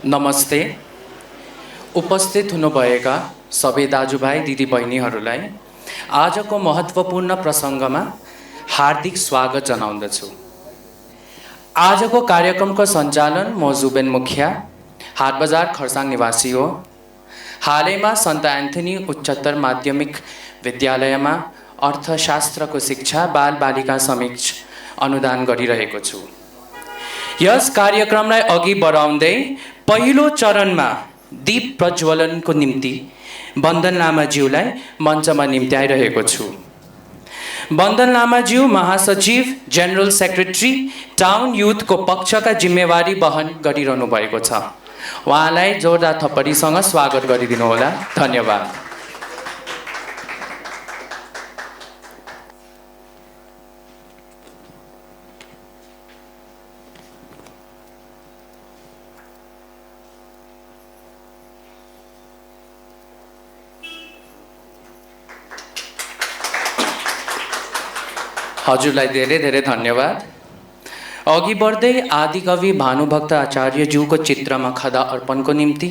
नमस्ते। उपस्थित हुनुभएका सबै दाजुभाइ दिदीबहिनीहरूलाई आजको महत्त्वपूर्ण प्रसङ्गमा हार्दिक स्वागत जनाउँदछु। आजको कार्यक्रमको सञ्चालन म जुबेन मुखिया, हाटबजार खरसाङ निवासी हो। हालैमा सन्त एन्थनी उच्चतर माध्यमिक विद्यालयमा अर्थशास्त्रको शिक्षा बालबालिका समक्ष अनुदान गरिरहेको छु। यस कार्यक्रमलाई अघि बढाउँदै पहिलो चरणमा दीप प्रज्वलनको निम्ति वन्दन लामाज्यूलाई मञ्चमा निम्त्याइरहेको छु। वन्दन लामाज्यू महासचिव, जेनरल सेक्रेटरी, टाउन युथको पक्षका जिम्मेवारी वहन गरिरहनु भएको छ। उहाँलाई जोरदार थप्पडीसँग स्वागत गरिदिनुहोला। धन्यवाद। हजुरलाई धेरै धेरै धन्यवाद। अघि बढ्दै आदिकवि भानुभक्त आचार्यज्यूको चित्रमा खदा अर्पणको निम्ति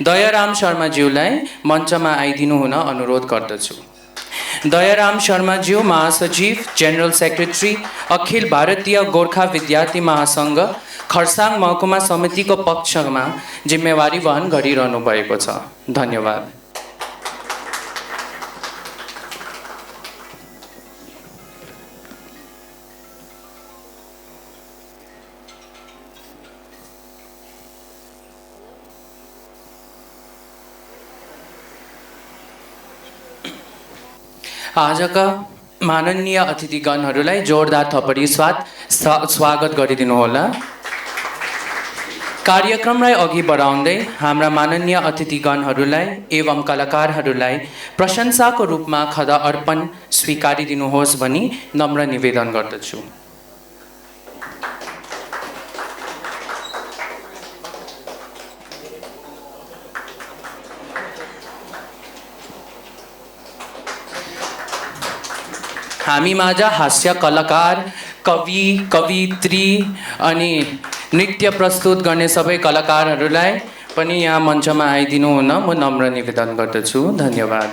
दयाराम शर्माज्यूलाई मञ्चमा आइदिनु हुन अनुरोध गर्दछु। दयाराम शर्माज्यू महासचिव, जेनरल सेक्रेटरी, अखिल भारतीय गोर्खा विद्यार्थी महासङ्घ खरसाङ महकुमा समितिको पक्षमा जिम्मेवारी वहन गरिरहनु भएको छ। धन्यवाद। आजका माननीय अतिथिगणहरूलाई जोरदार थप्पडी स्वागत गरिदिनुहोला। कार्यक्रमलाई अघि बढाउँदै हाम्रा माननीय अतिथिगणहरूलाई एवं कलाकारहरूलाई प्रशंसाको रूपमा खदा अर्पण स्वीकारिदिनुहोस् भनी नम्र निवेदन गर्दछु। हामी माझ हास्य कलाकार, कवि, कवित्री अनि नृत्य प्रस्तुत गर्ने सबै कलाकारहरूलाई पनि यहाँ मञ्चमा आइदिनु हुन म नम्र निवेदन गर्दछु। धन्यवाद।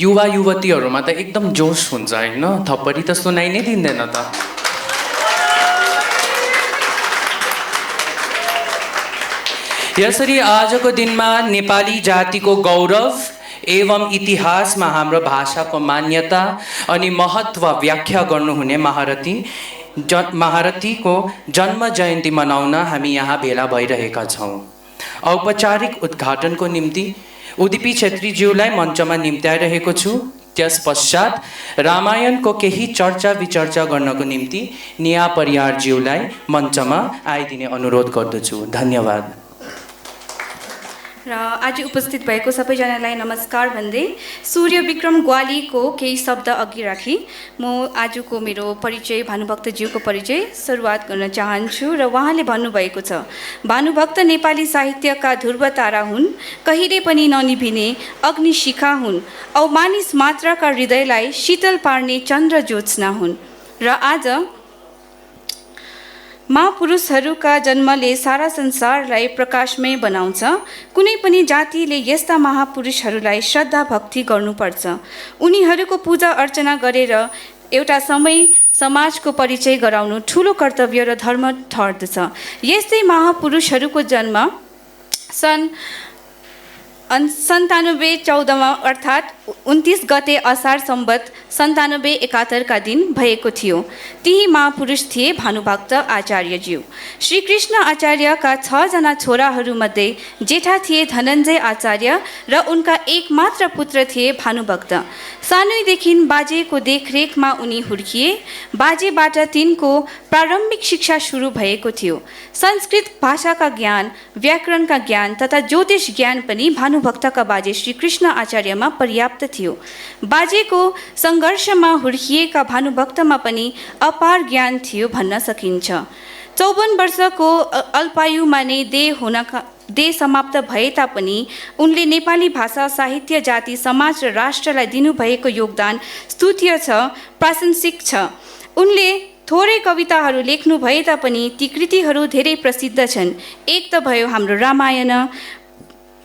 युवा युवतीहरूमा त एकदम जोस हुन्छ हैन? थप्पडी त सुनाइ नै दिँदैन त। यसरी आजको दिनमा नेपाली जातिको गौरव एवं इतिहासमा हाम्रो भाषाको मान्यता अनि महत्त्व व्याख्या गर्नुहुने महारथीको जन्म जयन्ती मनाउन हामी यहाँ भेला भइरहेका छौँ। औपचारिक उद्घाटनको निम्ति उदिपी छेत्रीज्यूलाई मञ्चमा निम्त्याइरहेको छु। त्यसपश्चात रामायणको केही चर्चा विचर्चा गर्नको निम्ति निया परियारज्यूलाई मञ्चमा आइदिने अनुरोध गर्दछु। धन्यवाद। र आज उपस्थित भएको सबैजनालाई नमस्कार भन्दै सूर्य विक्रम ग्वालीको केही शब्द अघि राखी म आजको मेरो परिचय, भानुभक्तज्यूको परिचय सुरुवात गर्न चाहन्छु। र उहाँले भन्नुभएको छ, भानुभक्त नेपाली साहित्यका ध्रुव तारा हुन्, कहिले पनि ननिभिने अग्निशिखा हुन्, औ मानिस मात्रका हृदयलाई शीतल पार्ने चन्द्र ज्योत्स्ना हुन्। र आज महापुरुषहरूका जन्मले सारा संसारलाई प्रकाशमय बनाउँछ। कुनै पनि जातिले यस्ता महापुरुषहरूलाई श्रद्धा भक्ति गर्नुपर्छ। उनीहरूको पूजा अर्चना गरेर एउटा समाजको परिचय गराउनु ठुलो कर्तव्य र धर्म ठहर्दछ। यस्तै महापुरुषहरूको जन्म सन् 9714 अर्थात् 29 गते असार सम्बत 9771 का दिन भएको थियो। ती महापुरुष थिए भानुभक्त आचार्यज्यू। श्रीकृष्ण आचार्यका 6 जना छोराहरूमध्ये जेठा थिए धनञ्जय आचार्य र उनका एकमात्र पुत्र थिए भानुभक्त। सानैदेखि बाजेको देखरेखमा उनी हुर्किए। बाजेबाट तिनको प्रारम्भिक शिक्षा सुरु भएको थियो। संस्कृत भाषाका ज्ञान, व्याकरणका ज्ञान तथा ज्योतिष ज्ञान पनि भानुभक्तका बाजे श्रीकृष्ण आचार्यमा पर्याप्त पर्याप्त थियो। बाजेको सङ्घर्षमा हुर्किएका भानुभक्तमा पनि अपार ज्ञान थियो भन्न सकिन्छ। 54 वर्षको अल्पायुमा नै देह समाप्त भए तापनि उनले नेपाली भाषा, साहित्य, जाति, समाज र राष्ट्रलाई दिनुभएको योगदान स्तुत्य छ, प्राशंसिक छ। उनले थोरै कविताहरू लेख्नु भए तापनि ती कृतिहरू धेरै प्रसिद्ध छन्। एक त भयो हाम्रो रामायण,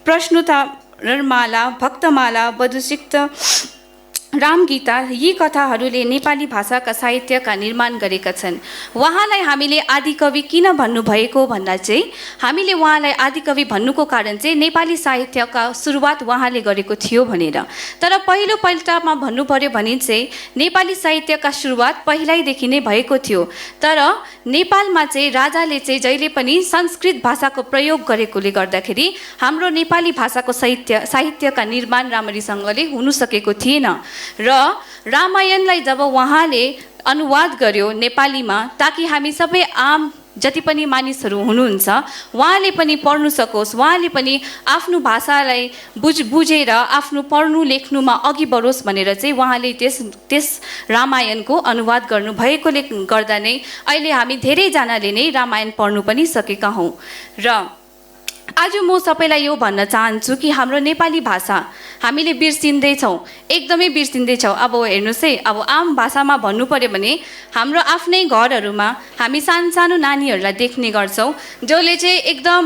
प्रश्नोत्तरमाला, भक्तमाला, वधूसिक्त, रामगीता। यी कथाहरूले नेपाली भाषाका साहित्यका निर्माण गरेका छन्। उहाँलाई हामीले आदिकवि किन भन्नुभएको भन्दा चाहिँ हामीले उहाँलाई आदिकवि भन्नुको कारण चाहिँ नेपाली साहित्यका सुरुवात उहाँले गरेको थियो भनेर। तर पहिलोपल्टमा भन्नु पर्यो भने चाहिँ नेपाली साहित्यका सुरुवात पहिल्यैदेखि नै भएको थियो। तर नेपालमा चाहिँ राजाले चाहिँ जहिले पनि संस्कृत भाषाको प्रयोग गरेकोले गर्दाखेरि हाम्रो नेपाली भाषाको साहित्यका निर्माण राम्ररीसँगले हुनु सकेको थिएन। र रामायणलाई जब उहाँले अनुवाद गर्यो नेपालीमा, ताकि हामी सबै आम जति पनि मानिसहरू हुनुहुन्छ उहाँले पनि पढ्नु सकोस्, उहाँले पनि आफ्नो भाषालाई बुझेर आफ्नो पढ्नु लेख्नुमा अघि बढोस् भनेर चाहिँ उहाँले त्यस रामायणको अनुवाद गर्नुभएकोले गर्दा नै अहिले हामी धेरैजनाले नै रामायण पढ्नु पनि सकेका हौँ। र आज म सबैलाई यो भन्न चाहन्छु कि हाम्रो नेपाली भाषा हामीले बिर्सिँदैछौँ, एकदमै बिर्सिँदैछौँ। अब हेर्नुहोस् है, अब आम भाषामा भन्नु पर्यो भने हाम्रो आफ्नै घरहरूमा हामी सानो सानो नानीहरूलाई देख्ने गर्छौँ जसले चाहिँ एकदम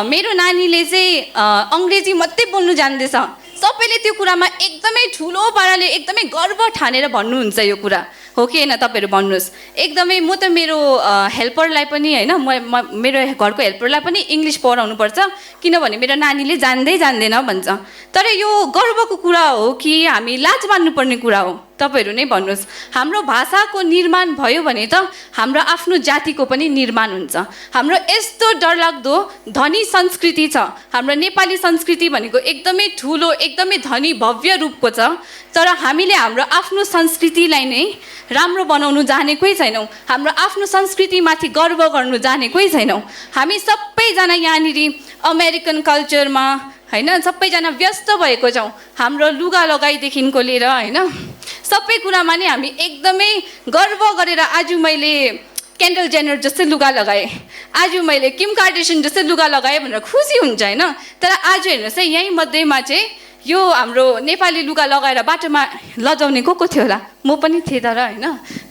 मेरो नानीले चाहिँ अङ्ग्रेजी मात्रै बोल्नु जान्दैछ। सबैले त्यो कुरामा एकदमै ठुलो पाराले एकदमै गर्व ठानेर भन्नुहुन्छ। यो कुरा हो कि होइन तपाईँहरू भन्नुहोस्। एकदमै म त मेरो हेल्परलाई पनि होइन, मेरो घरको हेल्परलाई पनि इङ्ग्लिस पढाउनुपर्छ किनभने मेरो नानीले जान्दैन भन्छ। तर यो गर्वको कुरा हो कि हामी लाज मान्नुपर्ने कुरा हो? तपाईँहरू नै भन्नुहोस्। हाम्रो भाषाको निर्माण भयो भने त हाम्रो आफ्नो जातिको पनि निर्माण हुन्छ। हाम्रो यस्तो डरलाग्दो धनी संस्कृति छ। हाम्रो नेपाली संस्कृति भनेको एकदमै ठुलो, एकदमै धनी भव्य रूपको छ। तर हामीले हाम्रो आफ्नो संस्कृतिलाई नै राम्रो बनाउनु जानेकै छैनौँ। हाम्रो आफ्नो संस्कृतिमाथि गर्व गर्नु जानेकै छैनौँ। हामी सबैजना यहाँनिर अमेरिकन कल्चरमा होइन सबैजना व्यस्त भएको छौँ। हाम्रो लुगा लगाइदेखिको लिएर होइन सबै कुरामा नै हामी एकदमै गर्व गरेर आज मैले केन्डल जेनर जस्तै लुगा लगाएँ, आज मैले किम कार्डेसन जस्तै लुगा लगाएँ भनेर खुसी हुन्छ होइन। तर आज हेर्नुहोस् है, यहीँ मध्येमा चाहिँ यो हाम्रो नेपाली लुगा लगाएर बाटोमा लजाउने को थियो होला? म पनि थिएँ तर होइन,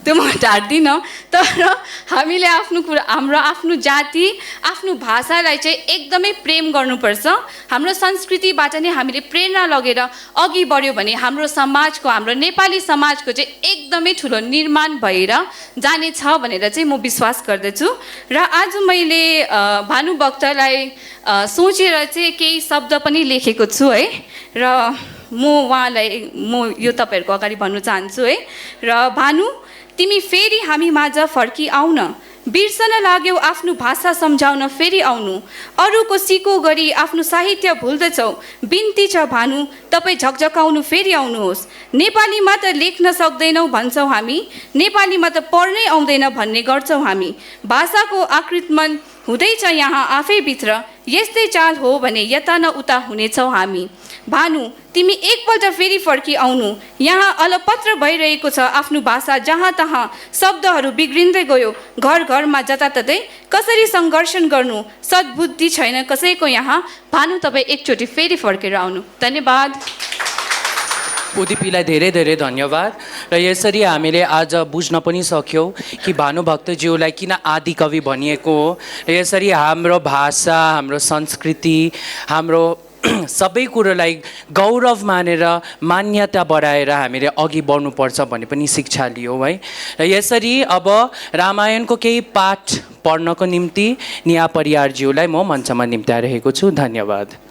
त्यो म ढाट्दिनँ। तर हामीले हाम्रो आफ्नो जाति, आफ्नो भाषालाई चाहिँ एकदमै प्रेम गर्नुपर्छ। हाम्रो संस्कृतिबाट नै हामीले प्रेरणा लगेर अघि बढ्यो भने हाम्रो समाजको, हाम्रो नेपाली समाजको चाहिँ एकदमै ठुलो निर्माण भएर जानेछ भनेर चाहिँ म विश्वास गर्दछु। र आज मैले भानुभक्तलाई सोचेर चाहिँ केही शब्द पनि लेखेको छु है। र म यो तपाईँहरूको अगाडि भन्नु चाहन्छु है। र भानु, तिमी फेरि हामी माझ फर्की आउन, बिर्सन लाग्यौ आफ्नो भाषा सम्झाउन फेरि आउनु, अरूको सिको गरी आफ्नो साहित्य भुल्दछौ, बिन्ती छ भानु तपाईँ झकझकाउनु फेरि आउनुहोस्। नेपालीमा त लेख्न सक्दैनौँ भन्छौँ हामी, नेपालीमा त पढ्नै आउँदैन भन्ने गर्छौँ हामी। भाषाको आकृमण हुँदैछ यहाँ आफैभित्र, यस्तै चाल हो भने यता न उता हुनेछौँ हामी। भानु, तिमी एकपल्ट फेरि फर्की आउनु, यहाँ अलपत्र भइरहेको छ आफ्नो भाषा, जहाँ तहाँ शब्दहरू बिग्रिँदै गयो, घर घरमा जताततै कसरी सङ्घर्षण गर्नु, सद्बुद्धि छैन कसैको यहाँ। भानु, तपाईँ एकचोटि फेरि फर्केर आउनु। धन्यवाद। उदिपीलाई धेरै धेरै धन्यवाद। र यसरी हामीले आज बुझ्न पनि सक्यौँ कि भानुभक्तज्यूलाई किन आदिकवि भनिएको हो। र यसरी हाम्रो भाषा, हाम्रो संस्कृति, हाम्रो सबै कुरोलाई गौरव मानेर मान्यता बढाएर हामीले अघि बढ्नुपर्छ भन्ने पनि शिक्षा लियौँ है। र यसरी अब रामायणको केही पाठ पढ्नको निम्ति निया परियारज्यूलाई म मञ्चमा निम्त्याइरहेको छु। धन्यवाद।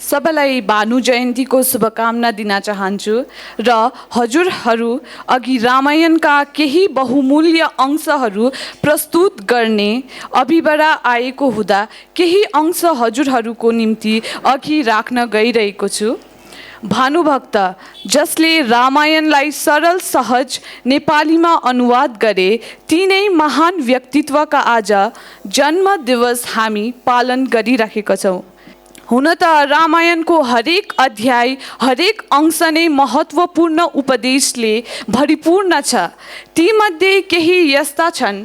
सबैलाई भानु जयन्तीको शुभकामना दिन चाहन्छु र हजुरहरू अघि रामायणका केही बहुमूल्य अंशहरू प्रस्तुत गर्ने अभिबाट आएको हुँदा केही अंश हजुरहरूको निम्ति अघि राख्न गइरहेको छु। भानुभक्त, जसले रामायणलाई सरल सहज नेपालीमा अनुवाद गरे, तिनै महान व्यक्तित्वका आज जन्म दिवस हामी पालन गरिरहेका छौँ। हुन त रामायणको हरेक अध्याय हरेक अंश नै महत्त्वपूर्ण उपदेशले भरिपूर्ण छ। तीमध्ये केही यस्ता छन्।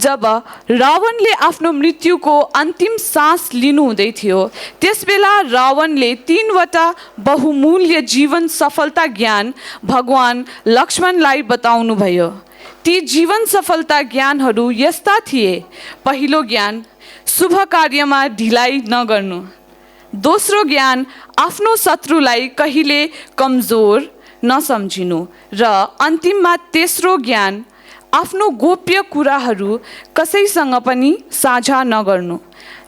जब रावणले आफ्नो मृत्युको अन्तिम सास लिनुहुँदै थियो त्यसबेला रावणले 3वटा बहुमूल्य जीवन सफलता ज्ञान भगवान लक्ष्मणलाई बताउनुभयो। ती जीवन सफलता ज्ञानहरू यस्ता थिए। पहिलो ज्ञान शुभ कार्यमा ढिलाइ नगर्नु। दोस्रो ज्ञान आफ्नो शत्रुलाई कहिले कमजोर नसम्झिनु। र अन्तिममा तेस्रो ज्ञान आफ्नो गोप्य कुराहरू कसैसँग पनि साझा नगर्नु।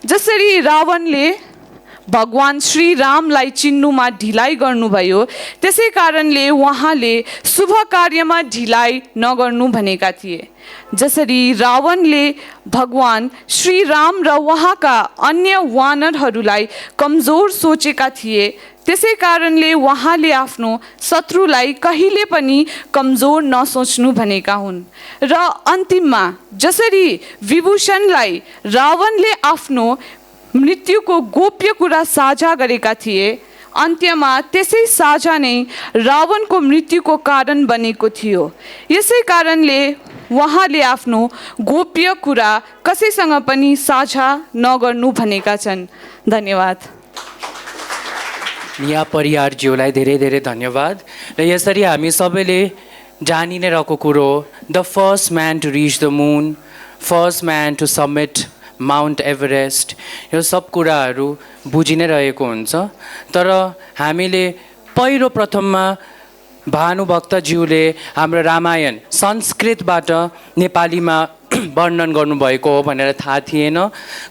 जसरी रावणले भगवान श्री रामलाई चिन्नुमा ढिलाइ गर्नुभयो त्यसै कारणले उहाँले शुभ कार्यमा ढिलाइ नगर्नु भनेका थिए। जसरी रावणले भगवान श्री राम र उहाँका अन्य वानरहरूलाई कमजोर सोचेका थिए त्यसै कारणले उहाँले आफ्नो शत्रुलाई कहिले पनि कमजोर नसोच्नु भनेका हुन्। र अन्तिममा जसरी विभूषणलाई रावणले आफ्नो मृत्युको गोप्य कुरा साझा गरेका थिए अन्त्यमा त्यसै साझा नै रावणको मृत्युको कारण बनेको थियो। यसै कारणले उहाँले आफ्नो गोप्य कुरा कसैसँग पनि साझा नगर्नु भनेका छन्। धन्यवाद। निया परियारज्यूलाई धेरै धेरै धन्यवाद। र यसरी हामी सबैले जानि नै रहेको कुरो the first man to reach the moon, first man to summit mount Everest, यो सब कुराहरू बुझि नै रहेको हुन्छ। तर हामीले पहिलो प्रथममा भानुभक्तज्यूले हाम्रो रामायण संस्कृतबाट नेपालीमा वर्णन गर्नुभएको हो भनेर थाहा थिएन।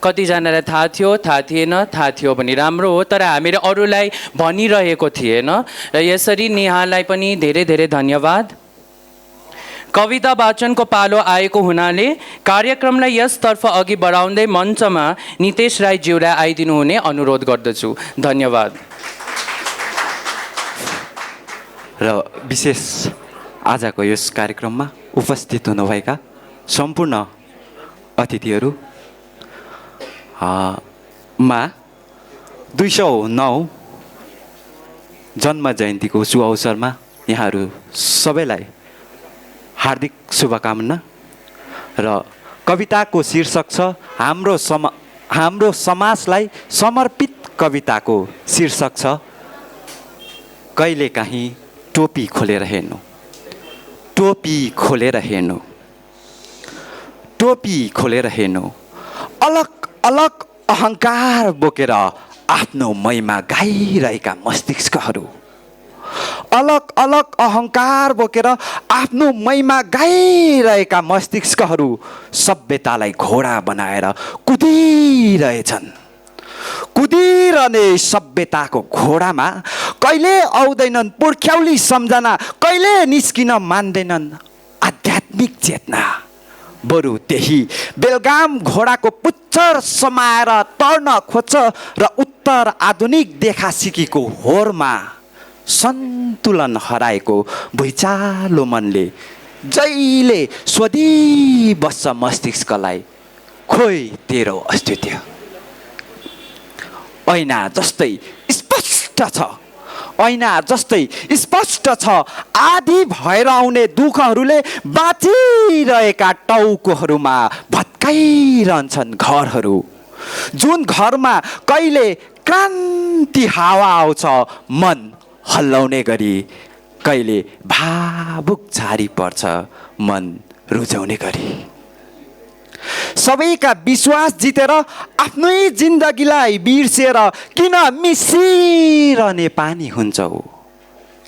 कतिजनालाई थाहा थियो, थाहा थिएन, थाहा थियो भने राम्रो हो, तर हामीले अरूलाई भनिरहेको थिएन। र यसरी नेहालाई पनि धेरै धेरै धन्यवाद। कविता वाचनको पालो आएको हुनाले कार्यक्रमलाई यसतर्फ अघि बढाउँदै मञ्चमा नितेश राईज्यूलाई आइदिनु हुने अनुरोध गर्दछु। धन्यवाद। र विशेष आजको यस कार्यक्रममा उपस्थित हुनुभएका सम्पूर्ण अतिथिहरू, 209 जन्म जयन्तीको शुभ अवसरमा यहाँहरू सबैलाई हार्दिक शुभकामना। र कविताको शीर्षक छ हाम्रो समाजलाई समर्पित कविताको शीर्षक छ कहिलेकाहीँ टोपी खोलेर हेर्नु। टोपी खोलेर हेर्नु, टोपी खोलेर हेर्नु, अलग अलग अहङ्कार बोकेर आफ्नो महिमा गाइरहेका मस्तिष्कहरू, अलग अलग अहङ्कार बोकेर आफ्नो महिमा गाइरहेका मस्तिष्कहरू सभ्यतालाई घोडा बनाएर कुदिरहेछन्। कुदिरहने सभ्यताको घोडामा कहिले आउँदैनन् पुर्ख्यौली सम्झना, कहिले निस्किन मान्दैनन् आध्यात्मिक चेतना। बरु त्यही बेलगाम घोडाको पुच्छर समाएर तर्न खोज्छ र उत्तर आधुनिक देखा सिकीको होरमा सन्तुलन हराएको भुइँचालो मनले जहिले सोधिबस्छ मस्तिष्कलाई, खोइ तेरो अस्तित्व ऐना जस्तै स्पष्ट छ, ऐना जस्तै स्पष्ट छ। आधी भएर आउने दुःखहरूले बाँचिरहेका टाउकोहरूमा भत्काइरहन्छन् घरहरू। जुन घरमा कहिले क्रान्ति हावा आउँछ मन हल्लाउने गरी, कहिले भावुक झारी पर्छ मन रुझाउने गरी। सबैका विश्वास जितेर आफ्नै जिन्दगीलाई बिर्सेर किन मिसिरहने पानी हुन्छौ?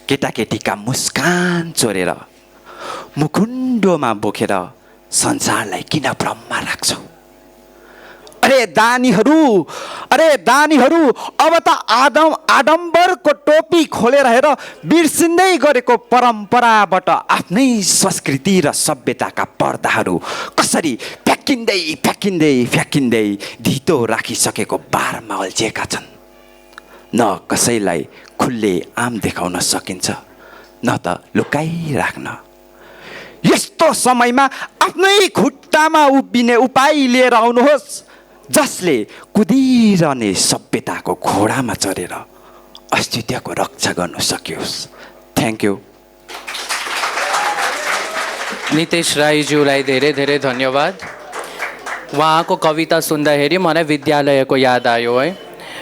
केटाकेटीका मुस्कान चोरेर मुखुन्डोमा बोकेर संसारलाई किन भ्रममा राख्छौ? अरे दानीहरू अब त आडम्बरको टोपी खोलेर हेर बिर्सिँदै गरेको परम्पराबाट आफ्नै संस्कृति र सभ्यताका पर्दाहरू कसरी फ्याकिँदै धितो राखिसकेको बारमा अल्झिएका छन्। न कसैलाई खुल्ले आम देखाउन सकिन्छ न त लुकाइराख्न। यस्तो समयमा आफ्नै खुट्टामा उभिने उपाय लिएर आउनुहोस्। जसले कुदिरहने सभ्यताको घोडामा चढेर अस्तित्वको रक्षा गर्न सकियोस्। Thank you. नितेश राईज्यूलाई धेरै धेरै धन्यवाद। उहाँको कविता सुन्दाखेरि मलाई विद्यालयको याद आयो है।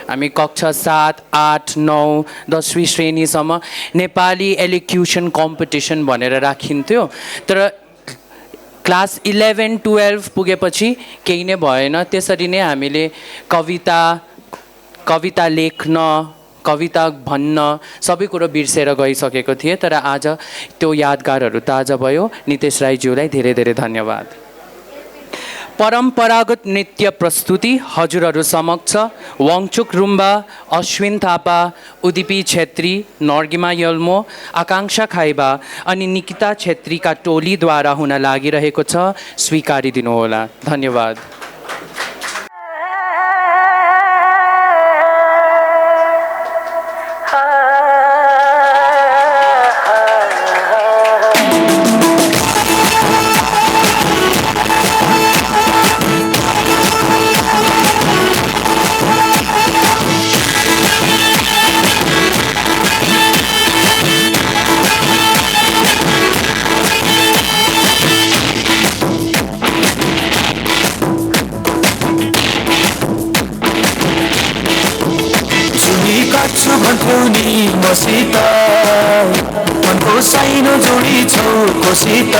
हामी कक्षा 7, 8, 9, 10वीं श्रेणीसम्म नेपाली एलिक्युसन कम्पिटिसन भनेर राखिन्थ्यो, तर क्लास 11, 12 पुगेपछि केही नै भएन। त्यसरी नै हामीले कविता लेख्न, कविता भन्न सबै कुरो बिर्सेर गइसकेको थिएँ। तर आज त्यो यादगारहरू ताजा भयो। नितेश राईज्यूलाई धेरै धेरै धन्यवाद। परम्परागत नृत्य प्रस्तुति हजुरहरू समक्ष वाङचुक रुम्बा, अश्विन थापा, उदिपी छेत्री, नर्गिमा यल्मो, आकाङ्क्षा खाइबा अनि निकिता छेत्रीका टोलीद्वारा हुन लागिरहेको छ। स्वीकारिदिनुहोला। धन्यवाद। मसित मनको साइनो जोडी छौ कोसित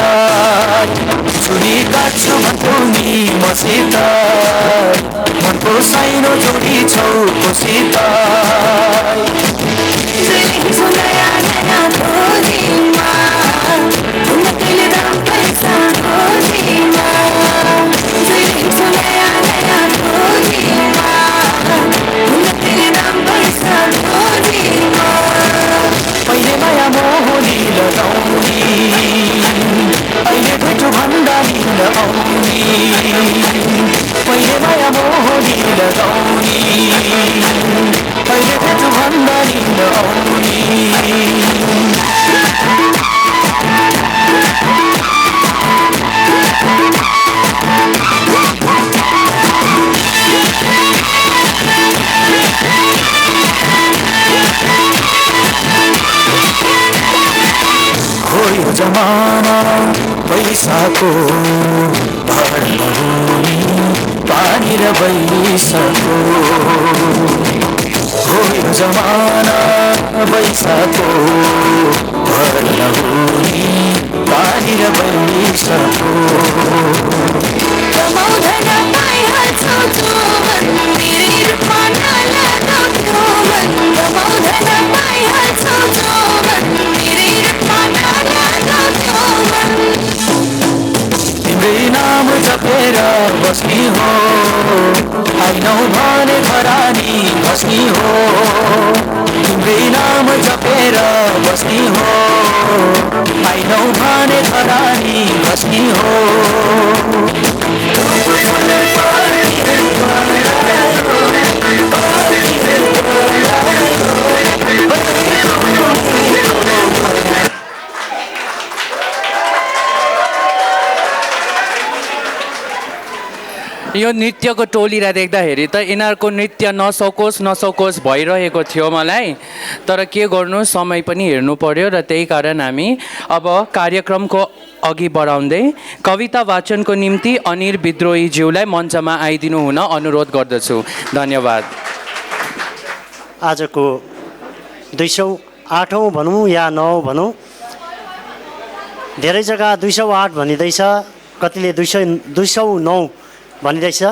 छुरी काट्छु भन्थ्यौ नि मसित मनको साइनो जोडी छौ कोसित पहिले माया मोहनी लगाउने अहिले भेटो भन्दा लिन आउने पहिले माया मोहनी लगाउने अहिले भेटो भन्दा लिन आउने यो जमाना पैसाको भर नहुने पानी र पैसाको हो यो जमाना पैसाको भर नहुने पानी र पैसाको कमाउँदैन पाइहाल्छौ जोवन मेरो रूपमा नलगाउँछौ मन कमाउँदैन पाइहाल्छौ जोवन मेरो रूपमा नलगाउँछौ मन तिम्रै नाम जपेर बस्ने हो आइनौ भने घरानी बस्ने हो तिम्रै नाम जपेर बस्ने हो आइनौ भने घरानी बस्ने हो यो नृत्यको टोलीलाई देख्दाखेरि त यिनीहरूको नृत्य नसकोस् भइरहेको थियो मलाई। तर के गर्नु, समय पनि हेर्नु पर्यो र त्यही कारण हामी अब कार्यक्रमको अघि बढाउँदै कविता वाचनको निम्ति अनिल विद्रोहीज्यूलाई मञ्चमा आइदिनु हुन अनुरोध गर्दछु। धन्यवाद। आजको 208औं भनौँ या 9 भनौँ, धेरै जग्गा 208 भनिँदैछ, कतिले 209 भनिँदैछ।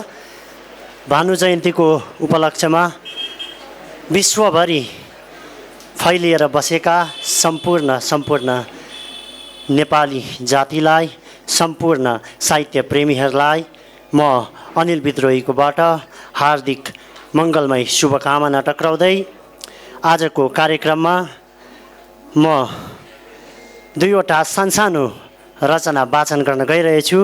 भानु जयन्तीको उपलक्ष्यमा विश्वभरि फैलिएर बसेका सम्पूर्ण नेपाली जातिलाई, सम्पूर्ण साहित्य प्रेमीहरूलाई म अनिल विद्रोहीकोबाट हार्दिक मङ्गलमय शुभकामना टक्राउँदै आजको कार्यक्रममा म 2वटा सानसानो रचना वाचन गर्न गइरहेछु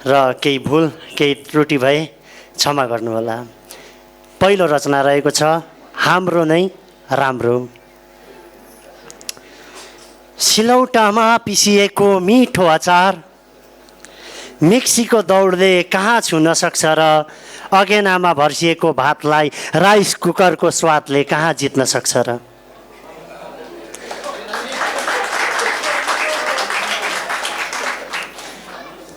र केही भुल केही त्रुटि भए क्षमा गर्नुहोला। पहिलो रचना रहेको छ हाम्रो नै राम्रो। सिलौटामा पिसिएको मिठो अचार मिक्सीको दौडले कहाँ छुन सक्छ र अगेनामा भर्सिएको भातलाई राइस कुकरको स्वादले कहाँ जित्न सक्छ र।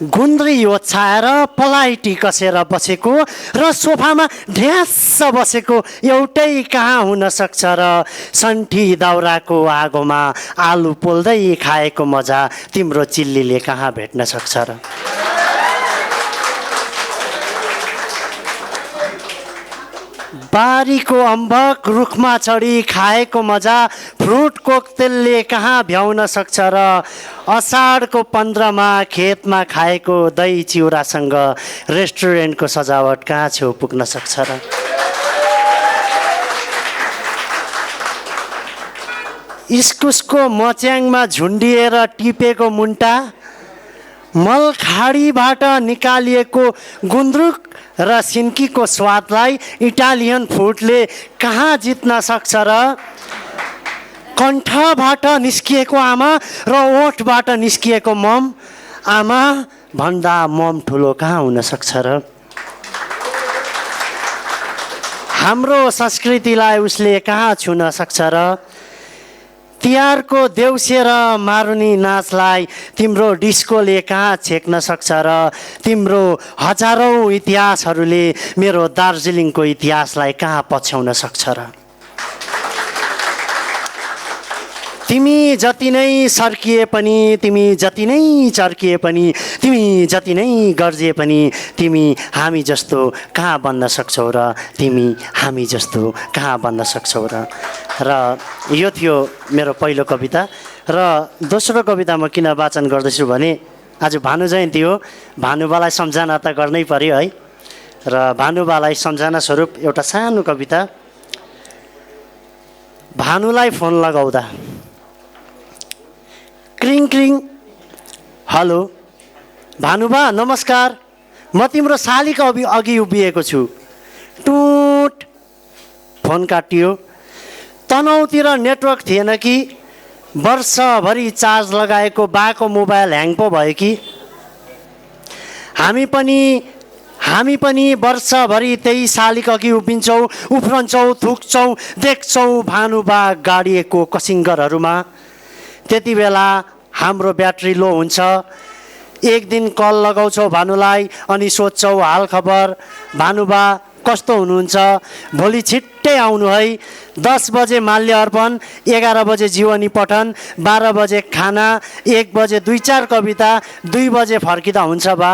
गुन्द्री ओछ्याएर पलाइटी कसेर बसेको र सोफामा ढ्यास्स बसेको एउटै कहाँ हुन सक्छ र। सन्ठी दाउराको आगोमा आलु पोल्दै खाएको मजा तिम्रो चिल्लीले कहाँ भेट्न सक्छ र। बारीको अम्बक रुखमा चढी खाएको मजा फ्रुट कोकतेलले कहाँ भ्याउन सक्छ र। असाढको 15मा खेतमा खाएको दही चिउरासँग रेस्टुरेन्टको सजावट कहाँ छेउ पुग्न सक्छ र। इस्कुसको मच्याङमा झुन्डिएर टिपेको मुन्टा, मलखाडीबाट निकालिएको गुन्द्रुक र सिन्कीको स्वादलाई इटालियन फुडले कहाँ जित्न सक्छ र। कण्ठबाट निस्किएको आमा र ओठबाट निस्किएको मम, आमा भन्दा मम ठुलो कहाँ हुन सक्छ र। हाम्रो संस्कृतिलाई उसले कहाँ छुन सक्छ र। तिहारको देउसे र मारुनी नाचलाई तिम्रो डिस्कोले कहाँ छेक्न सक्छ र। तिम्रो हजारौँ इतिहासहरूले मेरो दार्जिलिङको इतिहासलाई कहाँ पछ्याउन सक्छ र। तिमी जति नै सर्किए पनि, तिमी जति नै चर्किए पनि, तिमी जति नै गर्जिए पनि तिमी हामी जस्तो कहाँ बन्न सक्छौ र। तिमी हामी जस्तो कहाँ बन्न सक्छौ र। र यो थियो मेरो पहिलो कविता। र दोस्रो कविता म किन वाचन गर्दैछु भने आज भानु जयन्ती हो, भानुबालाई सम्झना त गर्नै पर्यो है। र भानुबालाई सम्झना स्वरूप एउटा सानो कविता। भानुलाई फोन लगाउँदा क्रिङ क्रिङ, हेलो भानुबा नमस्कार, म तिम्रो शालिका अघि उभिएको छु। टुट, फोन काटियो। तनहुँतिर नेटवर्क थिएन कि वर्षभरि चार्ज लगाएको बाको मोबाइल ह्याङ पो भयो कि। हामी पनि वर्षभरि त्यही शालिका अघि उभिन्छौँ, उफ्रन्छौँ, थुक्छौँ, देख्छौँ भानुबा गाडिएको कसिङ्गरहरूमा। त्यति बेला हाम्रो ब्याट्री लो हुन्छ। एक दिन कल लगाउँछौ भानुलाई अनि सोध्छौ हाल खबर, भानुबा कस्तो हुनुहुन्छ, भोलि छिट्टै आउनु है। 10 बजे माल्य अर्पण, 11 बजे जीवनी पठन, 12 बजे खाना, 1 बजे 2-4 कविता, 2 बजे फर्किँदा हुन्छ बा।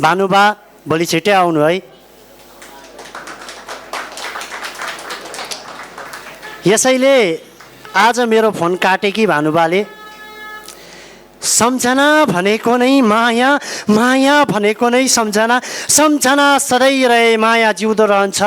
भानुबा भोलि छिट्टै आउनु है। यसैले आज मेरो फोन काटे कि भानुबाले। सम्झना भनेको नै माया, माया भनेको नै सम्झना, सम्झना सधैँ रहे माया जिउँदो रहन्छ।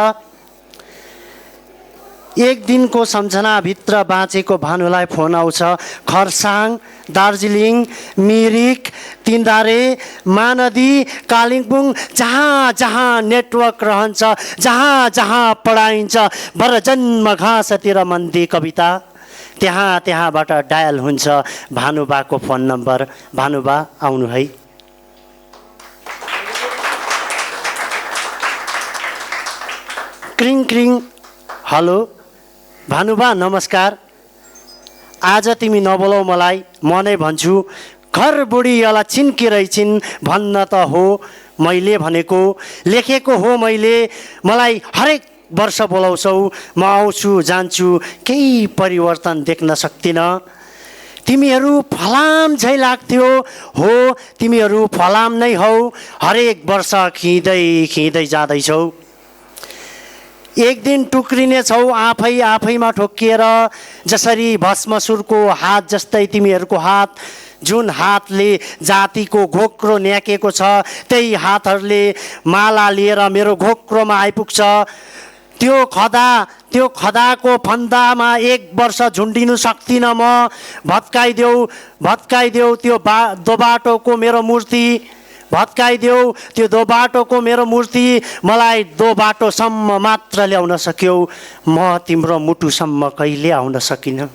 एक दिनको सम्झनाभित्र बाँचेको भानुलाई फोन आउँछ। खरसाङ, दार्जिलिङ, मिरिक, तिनधारे, महानदी, कालिम्पोङ, जहाँ जहाँ नेटवर्क रहन्छ, जहाँ जहाँ पढाइन्छ बर जन्म घाँसतिर मन्दी कविता, त्यहाँ त्यहाँबाट डायल हुन्छ भानुबाको फोन नम्बर। भानुबा आउनु है। क्रिङ क्रिङ, हेलो भानुबा नमस्कार, आज तिमी नबोलाऊ मलाई, म नै भन्छु। घर बुढी यला चिन्किरहेछिन् भन्न त हो मैले भनेको, लेखेको हो मैले। मलाई हरेक वर्ष बोलाउँछौ, म आउँछु जान्छु, केही परिवर्तन देख्न सक्दिनँ। तिमीहरू फलाम झै लाग्थ्यो, हो तिमीहरू फलाम नै हौ, हरेक वर्ष खिँदै खिँदै जाँदैछौ। एक दिन टुक्रिने छौ आफैमा ठोक्किएर, जसरी भस्मसुरको हात जस्तै तिमीहरूको हात। जुन हातले जातिको घोक्रो न्याकेको छ, त्यही हातहरूले माला लिएर मेरो घोक्रोमा आइपुग्छ। त्यो खदाको फन्दामा 1 वर्ष झुन्डिनु सक्दिनँ म। भत्काइदेऊ त्यो दोबाटोको मेरो मूर्ति, भत्काइदेऊ त्यो दोबाटोको मेरो मूर्ति। मलाई दोबाटोसम्म मात्र ल्याउन सक्यौ, म तिम्रो मुटुसम्म कहिले आउन सकिनँ।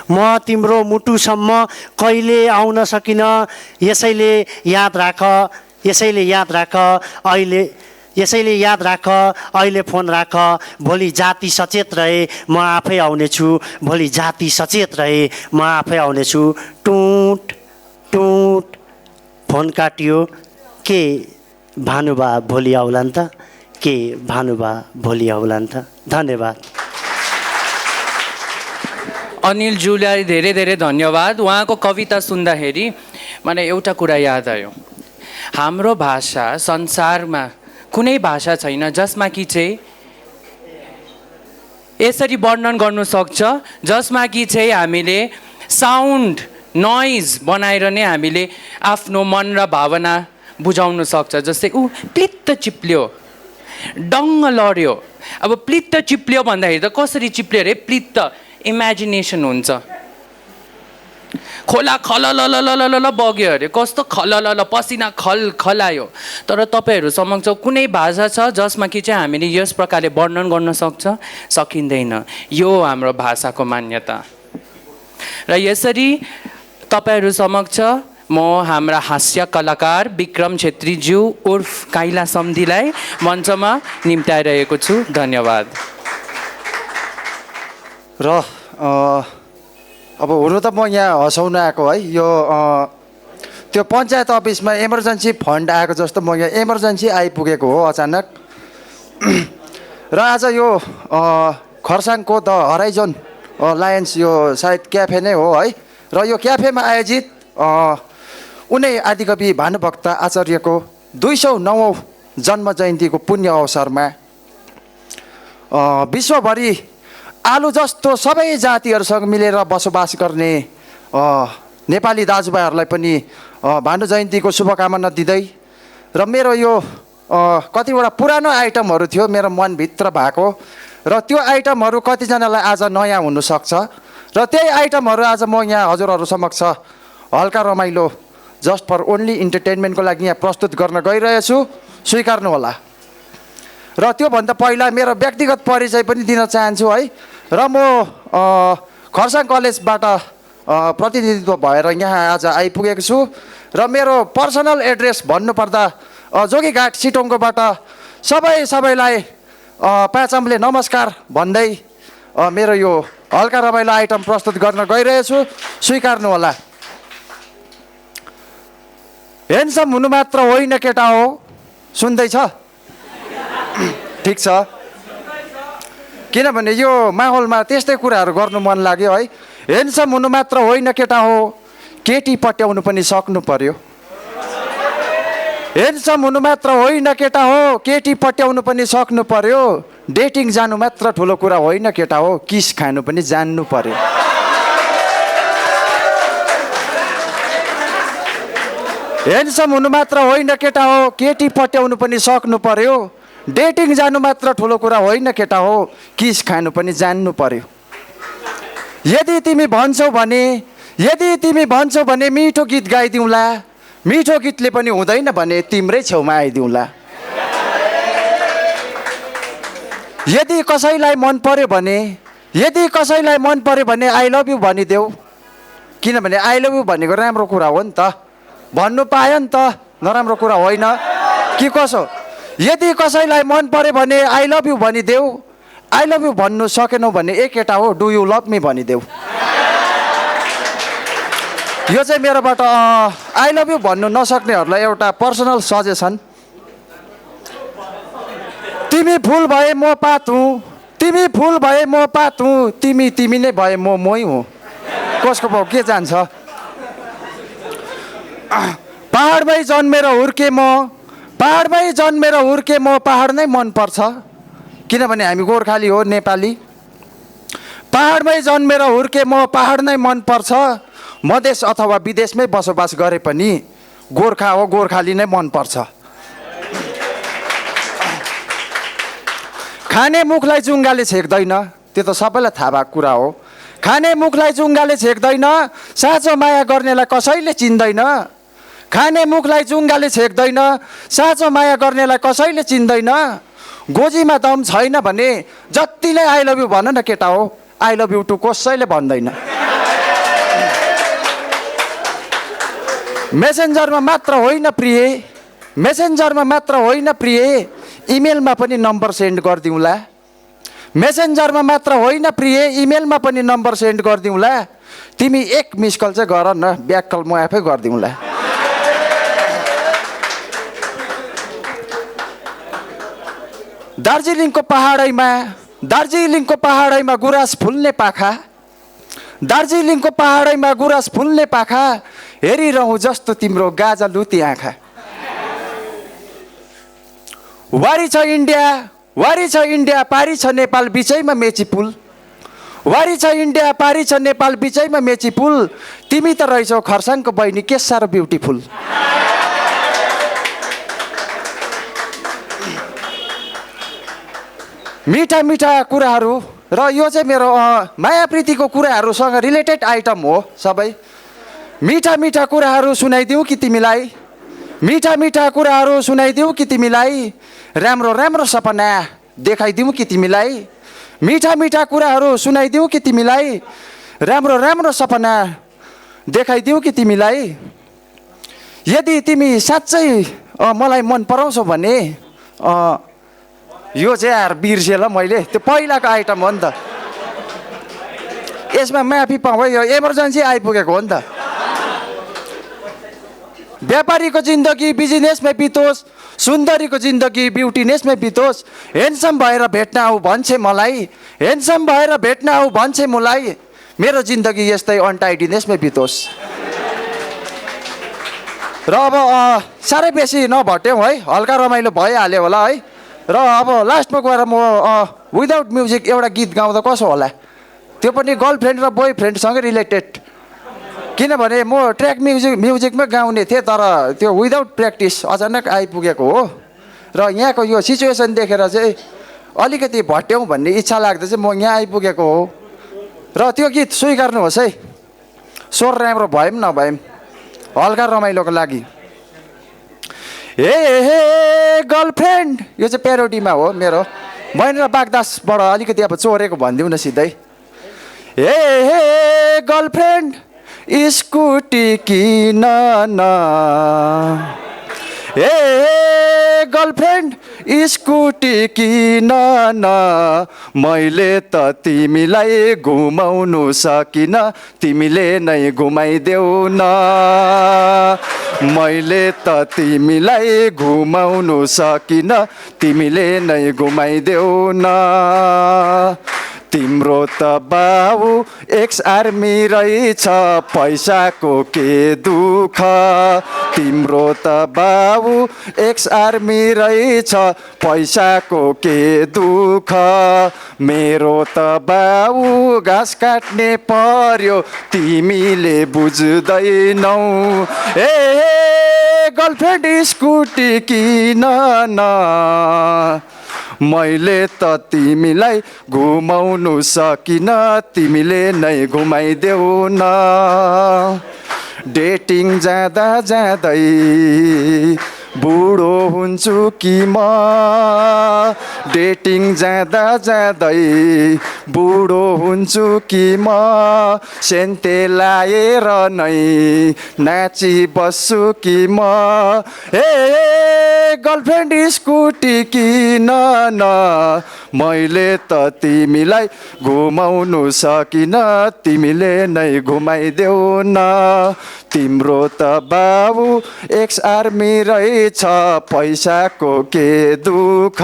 म तिम्रो मुटुसम्म कहिले आउन सकिनँ, यसैले याद राख अहिले फोन राख। भोलि जाति सचेत रहे म आफै आउनेछु, टुट टुट फोन काटियो। के भानुबा भोलि आउलान् त? धन्यवाद। अनिलज्यूलाई धेरै धेरै धन्यवाद। उहाँको कविता सुन्दाखेरि मलाई एउटा कुरा याद आयो। हाम्रो भाषा संसारमा कुनै भाषा छैन जसमा कि चाहिँ यसरी वर्णन गर्नु सक्छ, जसमा कि चाहिँ हामीले साउन्ड नोइज बनाएर नै हामीले आफ्नो मन र भावना बुझाउन सक्छ। जस्तै प्लित्त चिप्ल्यो, डङ्ग लड्यो। अब प्लित्त चिप्ल्यो भन्दाखेरि त कसरी चिप्ल्यो अरे? प्लित्त इमेजिनेसन हुन्छ। खोला खलललललल बग्यो अरे, कस्तो खललल पसिना खलायो। तर तपाईँहरू समक्ष कुनै भाषा छ जसमा कि चाहिँ हामीले यस प्रकारले वर्णन गर्न सकिँदैन। यो हाम्रो भाषाको मान्यता। र यसरी तपाईँहरू समक्ष म हाम्रा हास्य कलाकार विक्रम छेत्रीज्यू उर्फ काइला सम्धीलाई मञ्चमा निम्त्याइरहेको छु। धन्यवाद। र अब हुनु त म यहाँ हँसाउन आएको है। यो त्यो पञ्चायत अफिसमा इमर्जेन्सी फन्ड आएको जस्तो म यहाँ इमर्जेन्सी आइपुगेको हो अचानक। र आज यो खरसाङको द हराइजन लायन्स यो सायद क्याफे नै हो है। र यो क्याफेमा आयोजित उनै आदिकवि भानुभक्त आचार्यको 209औं जन्म जयन्तीको पुण्य अवसरमा विश्वभरि आलु जस्तो सबै जातिहरूसँग मिलेर बसोबास गर्ने नेपाली दाजुभाइहरूलाई पनि भानु जयन्तीको शुभकामना दिँदै र मेरो यो कतिवटा पुरानो आइटमहरू थियो मेरो मनभित्र भएको, र त्यो आइटमहरू कतिजनालाई आज नयाँ हुनसक्छ। र त्यही आइटमहरू आज म यहाँ हजुरहरू समक्ष हल्का रमाइलो जस्ट फर ओन्ली इन्टरटेनमेन्टको लागि यहाँ प्रस्तुत गर्न गइरहेछु, स्वीकार्नु होला। र त्योभन्दा पहिला मेरो व्यक्तिगत परिचय पनि दिन चाहन्छु है। र म खरसाङ कलेजबाट प्रतिनिधित्व भएर यहाँ आज आइपुगेको छु। र मेरो पर्सनल एड्रेस भन्नुपर्दा जोगीघाट सिटोङ्गोबाट सबैलाई पाँचमले नमस्कार भन्दै मेरो यो हल्का रमाइलो आइटम प्रस्तुत गर्न गइरहेछु, स्वीकार्नु होला। ह्यान्डसम हुनु मात्र होइन केटा हो, सुन्दैछ? ठिक छ, किनभने यो माहौलमा त्यस्तै कुराहरू गर्नु मन लाग्यो है। ह्यान्डसम हुनु मात्र होइन केटा हो, केटी पट्याउनु पनि सक्नु पर्यो। ह्यान्डसम हुनु मात्र होइन केटा हो, केटी पट्याउनु पनि सक्नु पर्यो। डेटिङ जानु मात्र ठुलो कुरा होइन केटा हो, किस खानु पनि जान्नु पर्यो। ह्यान्डसम हुनु मात्र होइन केटा हो, केटी पट्याउनु पनि सक्नु पर्यो। डेटिङ जानु मात्र ठुलो कुरा होइन केटा हो, किस खानु पनि जान्नु पर्यो। यदि तिमी भन्छौ भने मिठो गीत गाइदिउँला, मिठो गीतले पनि हुँदैन भने तिम्रै छेउमा आइदिउँला। यदि कसैलाई मन पर्यो भने आई लभ यु भनिदेऊ, किनभने आई लभ यु भनेको राम्रो कुरा हो नि त, भन्नु पायो नि त, नराम्रो कुरा होइन कि कसो। यदि कसैलाई मन पर्यो भने आई लभ यु भनिदेऊ, आई लभ यु भन्नु सकेनौ भने ए केटा हो डु यु लभ मी भनिदेऊ। यो चाहिँ मेरोबाट आई लभ यु भन्नु नसक्नेहरूलाई एउटा पर्सनल सजेसन। तिमी फुल भए म पातु, तिमी फुल भए म पातु, तिमी नै भए म मै हुँ। कसको भाउ के जान्छ? पहाडमै जन्मेर हुर्के म पहाड नै मनपर्छ, किनभने हामी गोर्खाली हो, नेपाली। पहाडमै जन्मेर हुर्के म पहाड नै मनपर्छ, मधेस अथवा विदेशमै बसोबास गरे पनि गोर्खा हो, गोर्खाली नै मनपर्छ। खाने मुखलाई जुङ्गाले छेक्दैन, त्यो त सबैलाई थाहा भएको कुरा हो। खाने मुखलाई जुङ्गाले छेक्दैन, साँचो माया गर्नेलाई कसैले चिन्दैन। खाने मुखलाई जुङ्गाले छेक्दैन, साँचो माया गर्नेलाई कसैले चिन्दैन। गोजीमा दम छैन भने जतिले आई लभ यु भन न केटा हो, आई लभ यु टु कसैले भन्दैन। मेसेन्जरमा मात्र होइन प्रिय, मेसेन्जरमा मात्र होइन प्रिय, इमेलमा पनि नम्बर सेन्ड गरिदिउँला। मेसेन्जरमा मात्र होइन प्रिय, इमेलमा पनि नम्बर सेन्ड गरिदिउँला। तिमी एक मिस कल चाहिँ गर न, ब्याक कल म आफै गरिदिउँला। दार्जिलिङको पहाडैमा गुराँस फुल्ने पाखा, दार्जिलिङको पहाडैमा गुराँस फुल्ने पाखा, हेरिरहँ जस्तो तिम्रो गाजा लुती आँखा। वारी छ इन्डिया, पारी छ नेपाल बिचैमा मेची पुल। वारी छ इन्डिया, पारी छ नेपाल बिचैमा मेची पुल। तिमी त रहेछौ खरसाङको बहिनी, के साह्रो ब्युटिफुल। मिठा मिठा कुराहरू, र यो चाहिँ मेरो माया प्रीतिको कुराहरूसँग रिलेटेड आइटम हो सबै। मिठा मिठा कुराहरू सुनाइदिउँ कि तिमीलाई, मिठा मिठा कुराहरू सुनाइदिउँ कि तिमीलाई, राम्रो राम्रो सपना देखाइदिउँ कि तिमीलाई। मिठा मिठा कुराहरू सुनाइदिउँ कि तिमीलाई, राम्रो राम्रो सपना देखाइदिउँ कि तिमीलाई। यदि तिमी साँच्चै मलाई मन पराउँछौ भने यो चाहिँ यार बिर्सेँ ल मैले, त्यो पहिलाको आइटम हो नि त। यसमा माफी पाऊ, यो इमर्जेन्सी आइपुगेको हो नि त। व्यापारीको जिन्दगी बिजनेसमै बितोस्, सुन्दरीको जिन्दगी ब्युटिनेसमै बितोस्। ह्यान्डसम भएर भेट्न आऊ भन्छे मलाई, ह्यान्डसम भएर भेट्न आऊ भन्छे मलाई। मेरो जिन्दगी यस्तै अनटाइडिनेसमै बितोस्। र अब साह्रै बेसी नभट्यौँ है, हल्का रमाइलो भइहाल्यो होला है। र अब लास्टमा गएर म विदाउट म्युजिक एउटा गीत गाउँदा कसो होला, त्यो पनि गर्लफ्रेन्ड र बोयफ्रेन्डसँग रिलेटेड। किनभने म ट्र्याक म्युजिकमै गाउने थिएँ, तर त्यो विदाउट प्र्याक्टिस अचानक आइपुगेको हो। र यहाँको यो सिचुएसन देखेर चाहिँ अलिकति भट्यौँ भन्ने इच्छा लाग्दा चाहिँ म यहाँ आइपुगेको हो। र त्यो गीत स्वीकार्नुहोस् है, स्वर राम्रो भए पनि नभए पनि, हल्का रमाइलोको लागि। हे गर्लफ्रेन्ड, यो चाहिँ पेरोडीमा हो मेरो, महेन्द्र बागदासबाट अलिकति अब चोरेको भनिदिउँ न सिधै। हे गर्लफ्रेन्ड, स्कुटी किन न, हे गर्लफ्रेन्ड स्कुटी किन न, मैले त तिमीलाई घुमाउनु सकिन, तिमीले नै घुमाइदेऊ न। मैले त तिमीलाई घुमाउनु सकिन, तिमीले नै घुमाइदेऊ न। तिम्रो त बाबु एक्स आर्मी रहेछ, पैसाको के दुःख। तिम्रो त बाबु एक्स आर्मी रहेछ, पैसाको के दुःख। मेरो त बाबु घाँस काट्ने पर्यो, तिमीले बुझ्दैनौ। ए गर्लफ्रेन्ड स्कुटी किन न, मैले त तिमीलाई घुमाउनु सकिन, तिमीले नै घुमाइदेऊ न। डेटिङ जाँदा जाँदै बुढो हुन्छु कि म, डेटिङ जाँदा जाँदै बुढो हुन्छु कि म। सेन्ते लाएर नै नाची बस्छु कि म। ए गर्लफ्रेन्ड स्कुटी किन न, मैले त तिमीलाई घुमाउनु सकिन, तिमीले नै घुमाइदेऊ न। तिम्रो त बाबु एक्स आर्मी रहेछ, पैसाको के दुःख।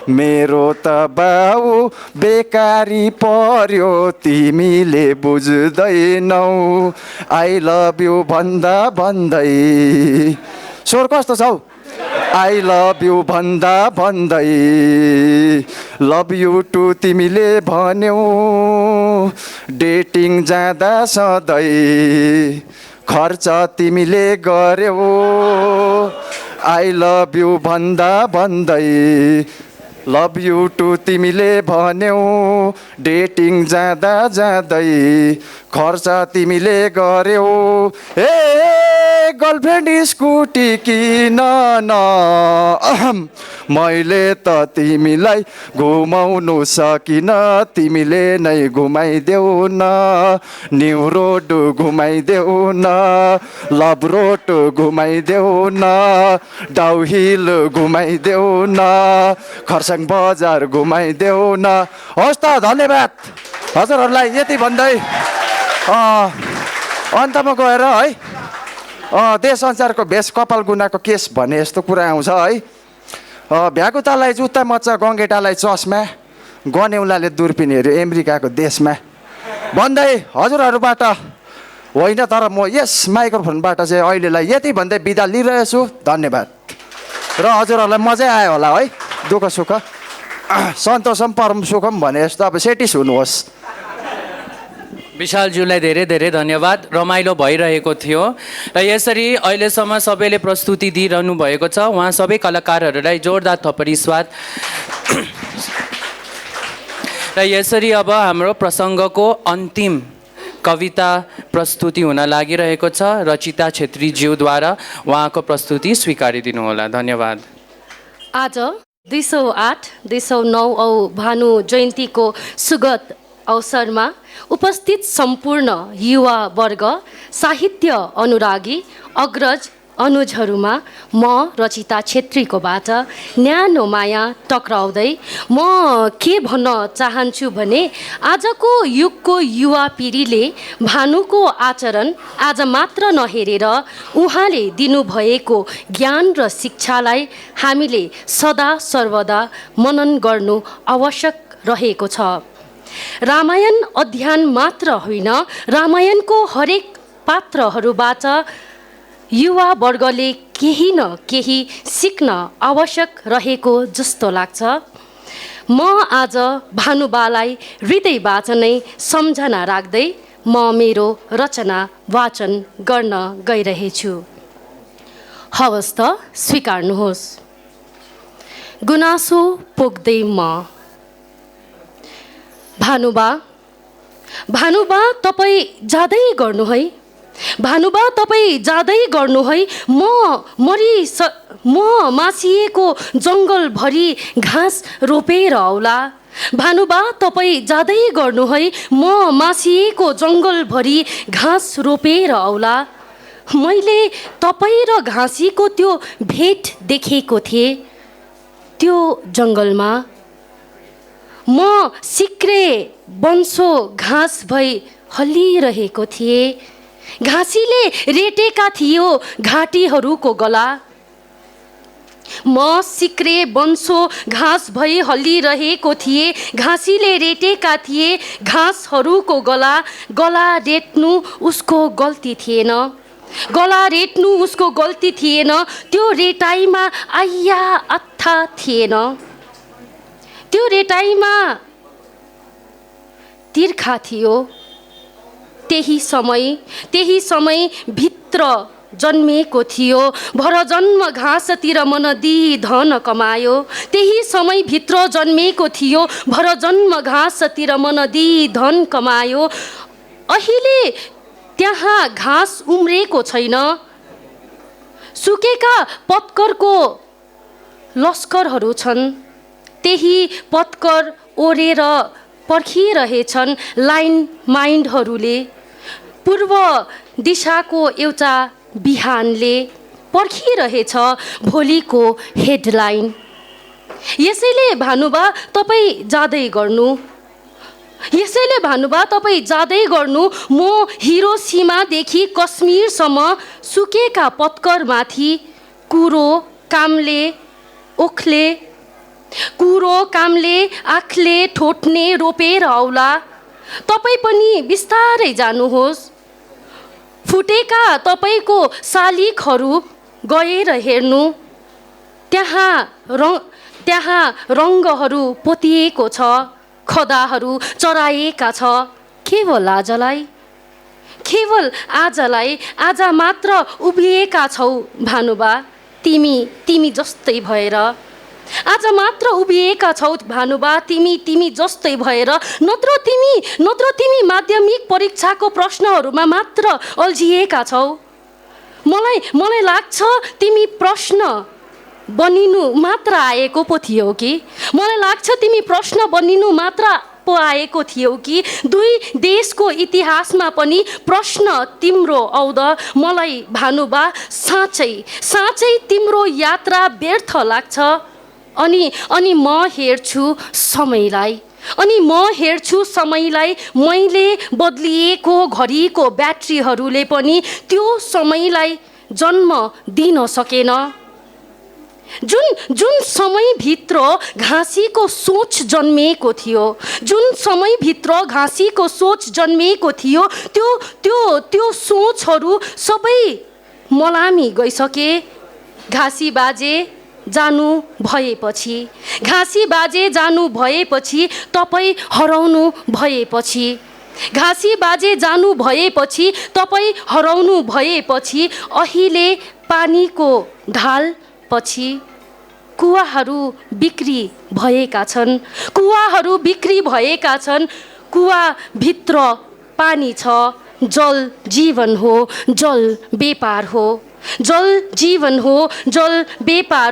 मेरो त बाबु बेकारी पर्यो, तिमीले बुझ्दैनौ। आई लभ यु भन्दा भन्दै, स्वर कस्तो छ हौ? आई लभ यु भन्दा भन्दै, लभ यु टु तिमीले भन्यौ। डेटिङ जाँदा सधैँ खर्च तिमीले गर्यौ। आई लभ यु भन्दा भन्दै, लभ यु टु तिमीले भन्यौ। डेटिङ जाँदा जाँदै खर्च तिमीले गर्यौ। ए गर्लफ्रेन्ड स्कुटी किन न अहम मैले त तिमीलाई घुमाउनु सकिन तिमीले नै घुमाइदेऊ न न्यु रोड घुमाइदेऊ न लभ रोड घुमाइदेऊ न डाउहिल घुमाइदेऊ न खरसाङ बजार घुमाइदेऊ न। हस् त धन्यवाद हजुरहरूलाई यति भन्दै अन्तमा गएर है देश संसारको भेष कपाल गुनाको केस भने यस्तो कुरा आउँछ है। भ्याकुतालाई जुत्ता मच्चा गङ्गेटालाई चस्मा गनेउलाले दुर्पिनहरू अमेरिकाको देशमा भन्दै हजुरहरूबाट होइन तर म यस माइक्रोफोनबाट चाहिँ अहिलेलाई यति भन्दै बिदा लिइरहेछु। धन्यवाद र हजुरहरूलाई मजै आयो होला है दुःख सुख सन्तोषम परम सुखम भने जस्तो अब सेटिस हुनुहोस्। विशालज्यूलाई धेरै धेरै धन्यवाद। रमाइलो भइरहेको थियो र यसरी अहिलेसम्म सबैले प्रस्तुति दिइरहनु भएको छ। उहाँ सबै कलाकारहरूलाई जोरदार थप्पडी स्वाद। र यसरी अब हाम्रो प्रसङ्गको अन्तिम कविता प्रस्तुति हुन लागिरहेको छ। रचिता छेत्रीज्यूद्वारा उहाँको प्रस्तुति स्वीकारिदिनु होला। धन्यवाद। आज 208, 209 औ भानु जयन्तीको सुगत अवसरमा उपस्थित सम्पूर्ण युवा वर्ग, साहित्य अनुरागी, अग्रज अनुजहरूमा म रचिता छेत्रीकोबाट न्यानो माया टक्राउँदै म के भन्न चाहन्छु भने आजको युगको युवा पिँढीले भानुको आचरण आज मात्र नहेरेर उहाँले दिनुभएको ज्ञान र शिक्षालाई हामीले सदा सर्वदा मनन गर्नु आवश्यक रहेको छ। रामायण अध्ययन मात्र होइन, रामायणको हरेक पात्रहरूबाट युवा वर्गले केही न केही सिक्न आवश्यक रहेको जस्तो लाग्छ। म आज भानुबालाई हृदयबाट नै सम्झना राख्दै म मेरो रचना वाचन गर्न गइरहेछु। हवस् त स्वीकार्नुहोस्। गुनासो पोख्दै म भानुबा तपाईँ जाँदै गर्नु है, भानुबा तपाईँ जाँदै गर्नु है। म मासिएको जङ्गलभरि घाँस रोपेर आउला। भानुबा तपाईँ जाँदै गर्नु है, म मासिएको जङ्गलभरि घाँस रोपेर आउला। मैले तपाईँ र घाँसीको त्यो भेट देखेको थिएँ त्यो जङ्गलमा। म सिक्रे बन्सो घाँस भई हल्लिरहेको थिएँ। घाँसीले रेटेका थियो घाँटीहरूको गला। म सिक्रे बन्सो घाँस भई हल्लिरहेको थिएँ। घाँसीले रेटेका थिए घाँसहरूको गला। गला रेट्नु उसको गल्ती थिएन, गला रेट्नु उसको गल्ती थिएन। त्यो रेटाइमा आइया अत्था थिएन, त्यो रेटाइमा तिर्खा थियो। त्यही समय भित्र जन्मेको थियो भर जन्म घाँसतिर मन दिई धन कमायो। त्यही समय भित्र जन्मेको थियो भर जन्म घाँसतिर मन दिई धन कमायो। अहिले त्यहाँ घाँस उम्रेको छैन, सुकेका पत्करको लस्करहरू छन्। त्यही पत्कर ओरेर पर्खिरहेछन् लाइन माइन्डहरूले। पूर्व दिशाको एउटा बिहानले पर्खिरहेछ भोलिको हेडलाइन। यसैले भानुबा तपाईँ जाँदै गर्नु, यसैले भानुबा तपाईँ जाँदै गर्नु। म हिरोसीमादेखि कश्मीरसम्म सुकेका पत्करमाथि कुरो कामले आँखले ठोट्ने रोपेर आउला। तपाईँ पनि बिस्तारै जानुहोस्। फुटेका तपाईँको शालिगहरू गएर हेर्नु, त्यहाँ रङ्गहरू पोतिएको छ, खदाहरू चराएका छ। केवल आजलाई आज मात्र उभिएका छौ भानुबा, तिमी जस्तै भएर। आज मात्र उभिएका छौ भानुबा, तिमी जस्तै भएर। नत्र तिमी माध्यमिक परीक्षाको प्रश्नहरूमा मात्र अल्झिएका छौ। मलाई मलाई लाग्छ तिमी प्रश्न बनिनु मात्र आएको पो थियौ कि मलाई लाग्छ तिमी प्रश्न बनिनु मात्र पो आएको थियौ कि दुई देशको इतिहासमा पनि प्रश्न तिम्रो आउँद मलाई भानुबा साँच्चै साँच्चै तिम्रो यात्रा व्यर्थ लाग्छ अनि म हेर्छु समयलाई मैले बदलिएको घडीको ब्याट्रीहरूले पनि त्यो समयलाई जन्म दिन सकेन जुन समयभित्र घाँसीको सोच जन्मिएको थियो त्यो सोचहरू सबै मलामी गइसके घाँसी बाजे जानु भएपछि तपाईँ हराउनु भएपछि अहिले पानीको ढाल पछि कुवाहरू बिक्री भएका छन् कुवाभित्र पानी छ जल जीवन हो जल व्यापार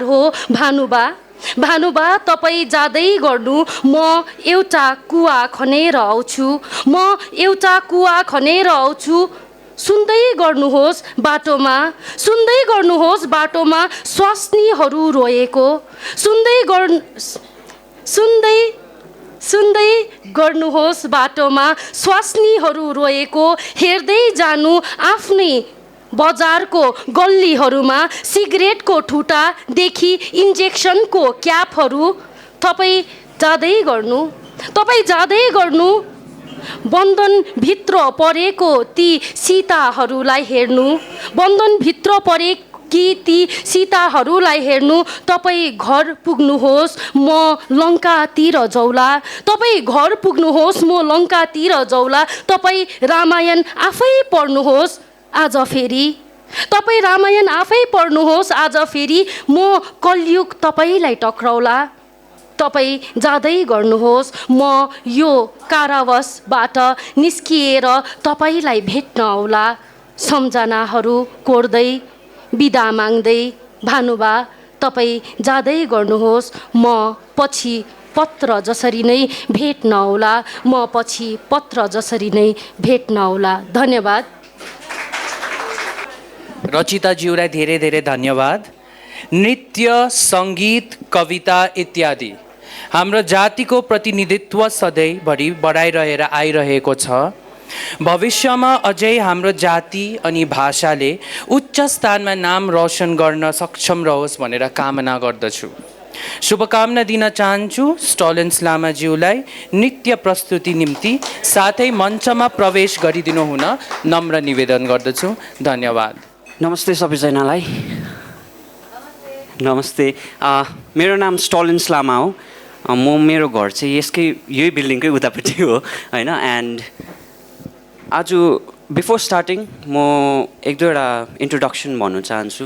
हो भानुबा तपाईँ जाँदै गर्नु म एउटा कुवा खनेर आउँछु सुन्दै गर्नुहोस् बाटोमा स्वास्नीहरू रोएको सुन्दै गर्नुहोस् बाटोमा स्वास्नीहरू रोएको हेर्दै जानु आफ्नै बजारको गल्लीहरूमा सिगरेटको ठुटादेखि इन्जेक्सनको क्यापहरू तपाईँ जाँदै गर्नु बन्धनभित्र परेको ती सीताहरूलाई हेर्नु तपाईँ घर पुग्नुहोस् म लङ्कातिर जाउँला तपाईँ रामायण आफै पढ्नुहोस् आज फेरि म कलियुग तपाईँलाई टक्राउला तपाईँ जाँदै गर्नुहोस् म यो कारावासबाट निस्किएर तपाईँलाई भेट्न आउला सम्झनाहरू कोर्दै बिदा माग्दै भानुबा तपाईँ जाँदै गर्नुहोस् म पछि पत्र जसरी नै भेट्न आउला धन्यवाद। रचिताज्यूलाई धेरै धेरै धन्यवाद। नृत्य सङ्गीत कविता इत्यादि हाम्रो जातिको प्रतिनिधित्व सधैँभरि बढाइरहेर आइरहेको छ। भविष्यमा अझै हाम्रो जाति अनि भाषाले उच्च स्थानमा नाम रोशन गर्न सक्षम रहोस् भनेर कामना गर्दछु। शुभकामना दिन चाहन्छु स्टोलेन्स लामाज्यूलाई नृत्य प्रस्तुति निम्ति साथै मञ्चमा प्रवेश गरिदिनु हुन नम्र निवेदन गर्दछु। धन्यवाद। नमस्ते सबैजनालाई। नमस्ते, मेरो नाम स्टोलेन्स लामा हो। मेरो घर चाहिँ यही बिल्डिङकै उतापट्टि हो होइन। एन्ड आज बिफोर स्टार्टिङ म एक दुईवटा इन्ट्रोडक्सन भन्नु चाहन्छु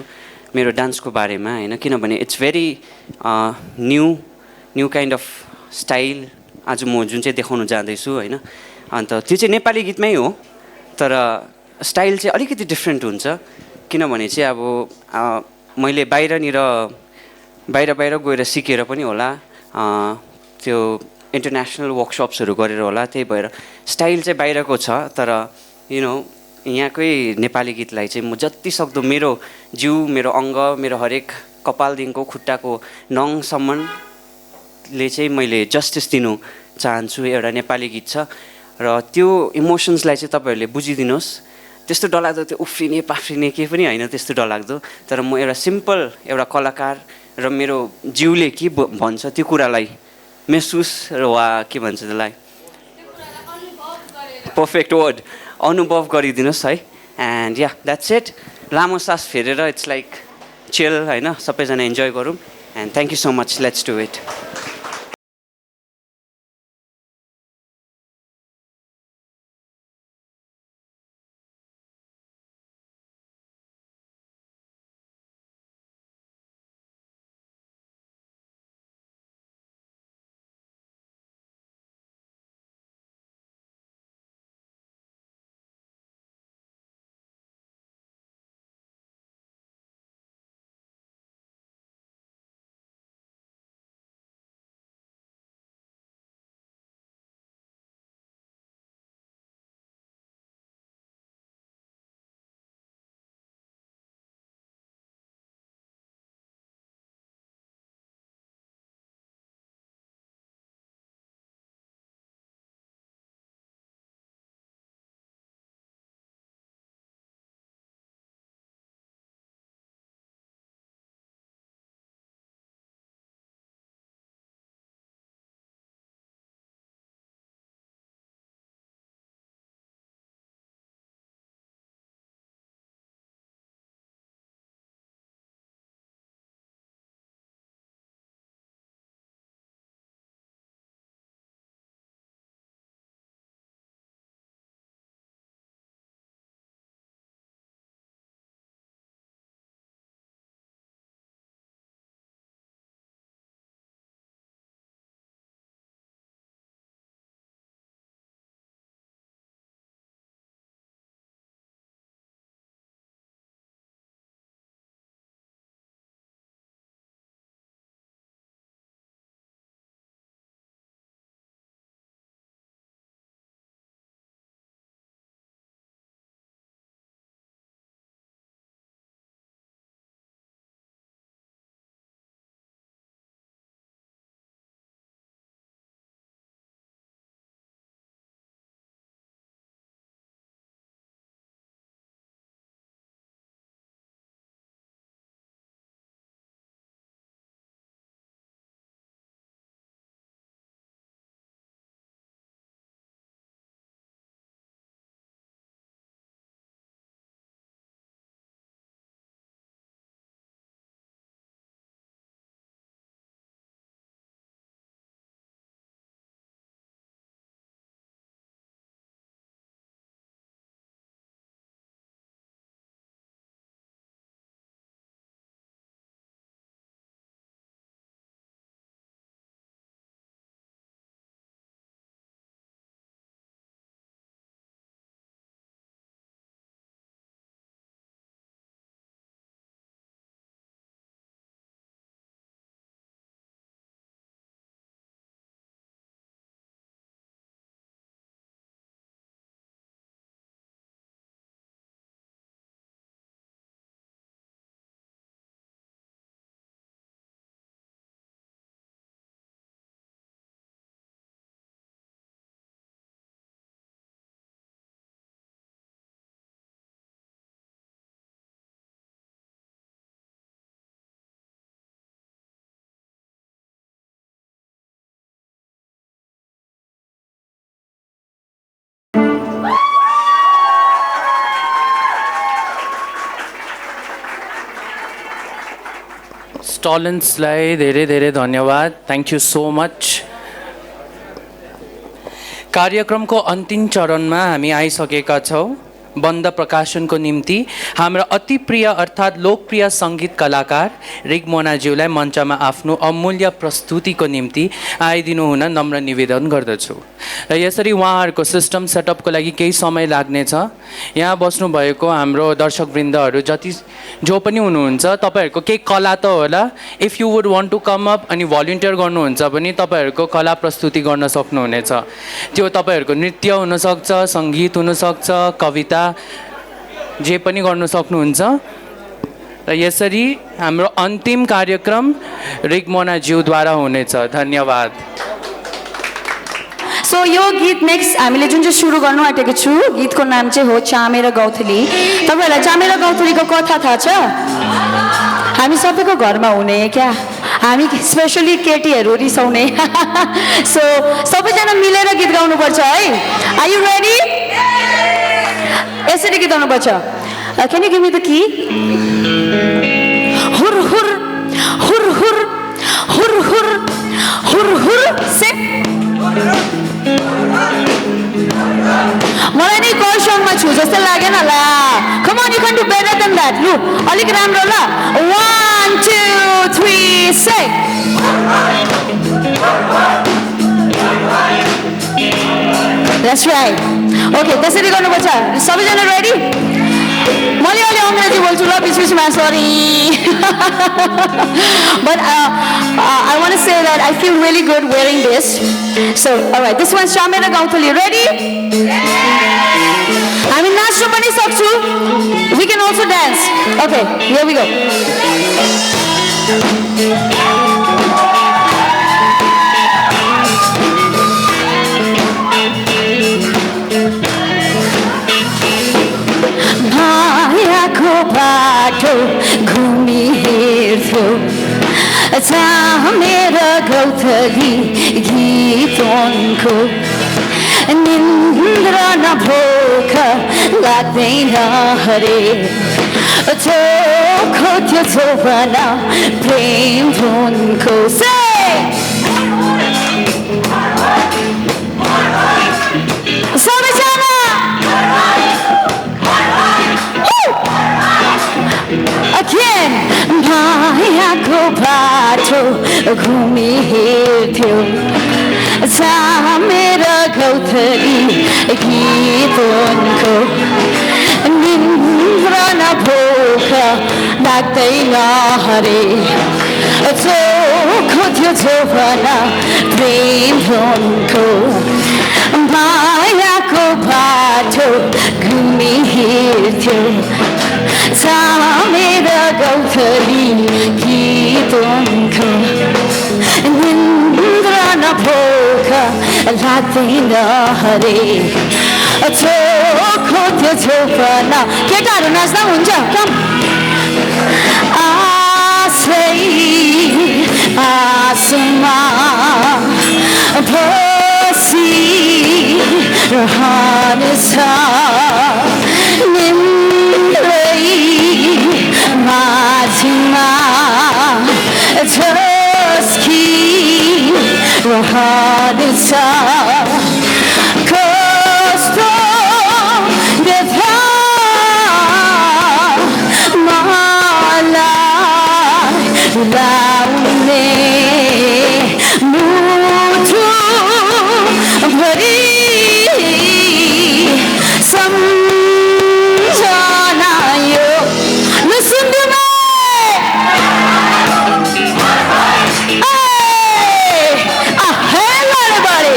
मेरो डान्सको बारेमा होइन, किनभने it's very new kind of style आज म जुन चाहिँ देखाउनु जाँदैछु होइन। अन्त त्यो चाहिँ नेपाली गीतमै हो तर स्टाइल चाहिँ अलिकति डिफ्रेन्ट हुन्छ किनभने चाहिँ अब मैले बाहिर गएर सिकेर पनि होला, त्यो इन्टरनेसनल वर्कसप्सहरू गरेर होला, त्यही भएर स्टाइल चाहिँ बाहिरको छ तर यहाँकै नेपाली गीतलाई चाहिँ म जति सक्दो मेरो जिउ, मेरो अङ्ग, मेरो हरेक कपालदेखिको खुट्टाको नङसम्मले चाहिँ मैले जस्टिस दिनु चाहन्छु। एउटा नेपाली गीत छ र त्यो इमोसन्सलाई चाहिँ तपाईँहरूले बुझिदिनुहोस्। त्यस्तो डरलाग्दो त्यो उफ्रिने पाफ्रिने केही पनि होइन त्यस्तो डरलाग्दो, तर म एउटा सिम्पल एउटा कलाकार र मेरो जिउले के भन्छ त्यो कुरालाई महसुस र वा के भन्छ त्यसलाई पर्फेक्ट वर्ड अनुभव गरिदिनुहोस् है। And yeah that's it. लामो सास फेरेर इट्स लाइक चिल होइन, सबैजना इन्जोय गरौँ। And thank you so much, let's do it. टलेन्ट्सलाई धेरै धेरै धन्यवाद। Thank you so much. कार्यक्रमको अन्तिम चरणमा हामी आइसकेका छौँ। बन्द प्रकाशनको निम्ति हाम्रा अति प्रिय अर्थात् लोकप्रिय सङ्गीत कलाकार रिगमोनाज्यूलाई मञ्चमा आफ्नो अमूल्य प्रस्तुतिको निम्ति आइदिनु हुन नम्र निवेदन गर्दछु। र यसरी उहाँहरूको सिस्टम सेटअपको लागि केही समय लाग्नेछ। यहाँ बस्नुभएको हाम्रो दर्शकवृन्दहरू जो पनि हुनुहुन्छ, तपाईँहरूको केही कला त होला। If you would want to come up अनि भलिन्टियर गर्नुहुन्छ भने तपाईँहरूको कला प्रस्तुति गर्न सक्नुहुनेछ। त्यो तपाईँहरूको नृत्य हुनसक्छ, सङ्गीत हुनसक्छ, कविता, जे पनि गर्न सक्नुहुन्छ। र यसरी हाम्रो अन्तिम कार्यक्रम रिगमोनाज्यूद्वारा हुनेछ। धन्यवाद। सो यो गीत नेक्स्ट हामीले जुन चाहिँ सुरु गर्नु आँटेको छु, गीतको नाम चाहिँ हो चामेर गौथली। तपाईँहरूलाई चामेर गौथलीको कथा थाहा छ? हामी सबैको घरमा हुने क्या, हामी स्पेसली केटीहरू रिसाउने। सो सबैजना मिलेर गीत गाउनुपर्छ है। Are you ready? यसरी गीत गाउनुपर्छ। Can you give me the key? हुर हुर हुर हुर हुर हुर हुर हुर से मलाई नि कर्सङमा छु जस्तो लागेन ल। Come on, you can do better than that. लु अलिक राम्रो ल। 1 2 3 से द्याट्स राइट। ओके, त्यसरी गर्नुपर्छ। सबैजना रेडी? मैले अलि अङ्ग्रेजी बोल्छु ल बिच बिचमा, sorry. But I want to say that I feel really good wearing this. So, alright, this one's Chamera Gauthali. Ready? हामी नाच्नु पनि सक्छु। We can also dance. Okay, here we go. मायाको बाटो घुमी हेर्थ्यो चामेर गौथली गीत उनको। निन्द्र नभोक लाग्दैन हरे, चोखो त्यो चोपना प्रेम धुनको। सबैजना again, मायाको बाटो घुमी हेर्थ्यो चामेर गौथली गीत उनको। निन्द्र नभोक लाग्दैन हरे, चोखो थियो चोपना प्रेम धुनको। मायाको बाटो घुमी हेर्थ्यो चामेर गौथली गीत उनको। निन्द्र नभोक लाग्दैन हरे, चोखो त्यो चोपना। केटाहरू नाच्दा हुन्छ? कम। आशै आसमा बसी रहन्छ, निम्रै माझमा झस्की रहन्छ। कस्तो व्यथा मलाई लाउने मुठो भरि सम्झना यो। Listen to me. Hey, hey, everybody.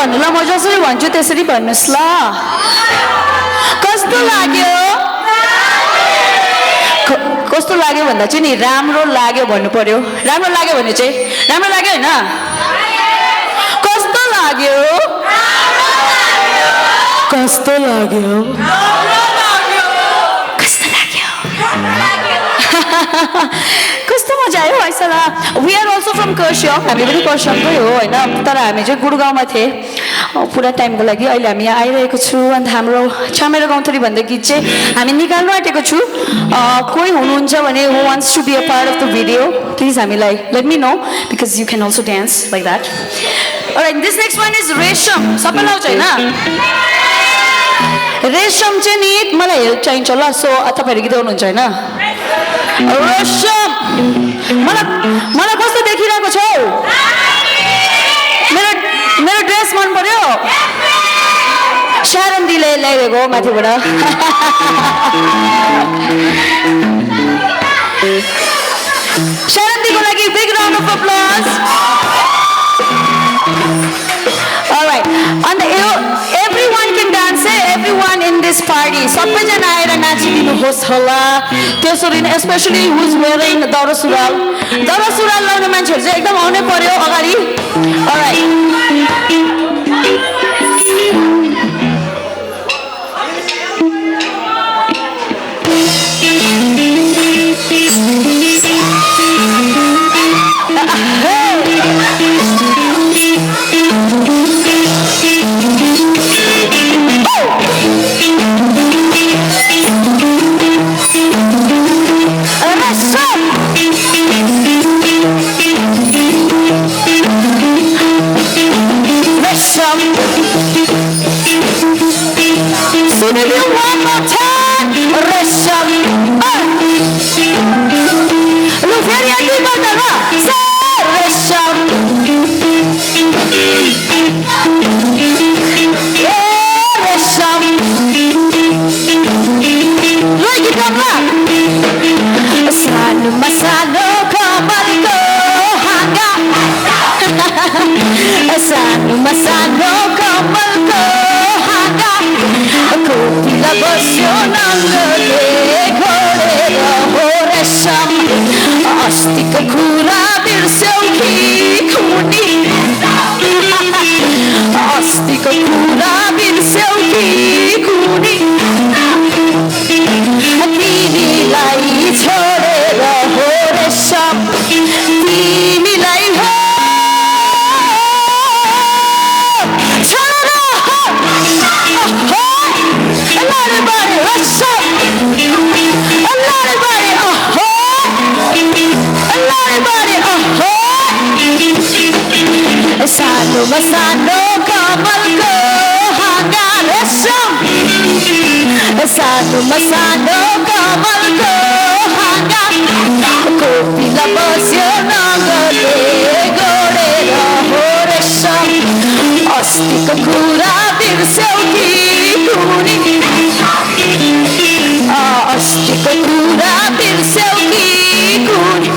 भन्नु ल म जसरी भन्छु त्यसरी भन्नुहोस् ल कस्तो लाग्यो कस्तो लाग्यो भन्दा चाहिँ नि राम्रो लाग्यो भन्नु पर्यो राम्रो लाग्यो भने चाहिँ राम्रो लाग्यो होइन कस्तो लाग्यो कस्तो लाग्यो कस्तो लाग्यो कस्तो मजा आयो ऐसला we are also from Kurseong हामी पनि कर्सियङकै हो होइन तर हामी चाहिँ गुडगाउँमा थिएँ पुरा टाइमको लागि अहिले हामी यहाँ आइरहेको छु अन्त हाम्रो चामेरो गाउँथली भन्ने गीत चाहिँ हामी निकाल्नु आँटेको छु कोही हुनुहुन्छ भने who wants to be a part of the video please हामीलाई let me know because you can also dance like that alright this next one is Resham सबैलाई आउँछ होइन रेशम चाहिँ नि मलाई हेल्प चाहिन्छ ल सो तपाईँहरू गीत गाउनुहुन्छ होइन रेशम मलाई कस्तो देखिरहेको छौ मेरो ड्रेस मन पर्यो शारन दिले ल्याइरहेको माथिबाट शारन दिको लागि बिग राउन्ड अफ अप्लज अलराइट अन्त everyone can dance everyone in this party सबैजना आएर नाचिदिनुहोस् होला त्यसरी नै especially who is wearing दौरा सुरुवाल लाउने मान्छेहरू चाहिँ एकदम आउनै पर्यो अगाडि all right Masano kamal ko hanga ko tila basyo nangale gore horesham astik khura birseu ki khuni astik khura birseu ki khuni timi lai chhore horesham timi lai ho Masano kamal ko hanga resham Masano kamal ko hanga ko tila basyo nangale gore horesham astik khura birseu ki khuni astik khura birseu ki khuni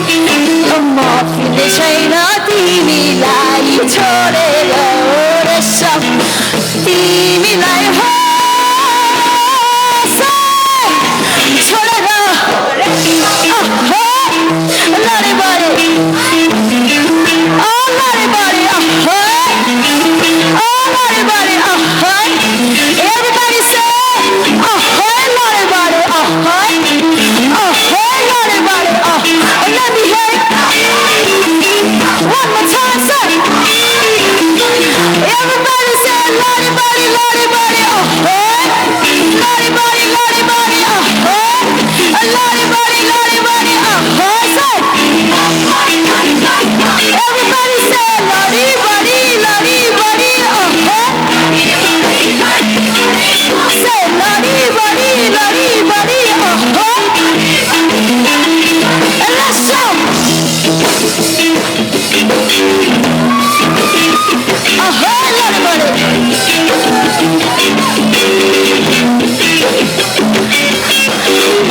mafile chaina timiलाई छोडेर रेशम तिमीलाई हो छोडेर लडे बढे लडे बढे लडे बढे everybody say लडे बढे लडे बढे let me hear one more time say everybody say lordy body lordy body lordy body lordy body lordy body lordy body say everybody say lordy body lordy body say lordy body lordy body and let's show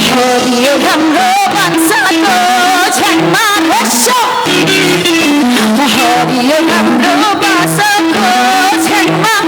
हरियो राम्रो भान्साको छेउमा बस्छौ हरियो राम्रो बाँसको छेउमा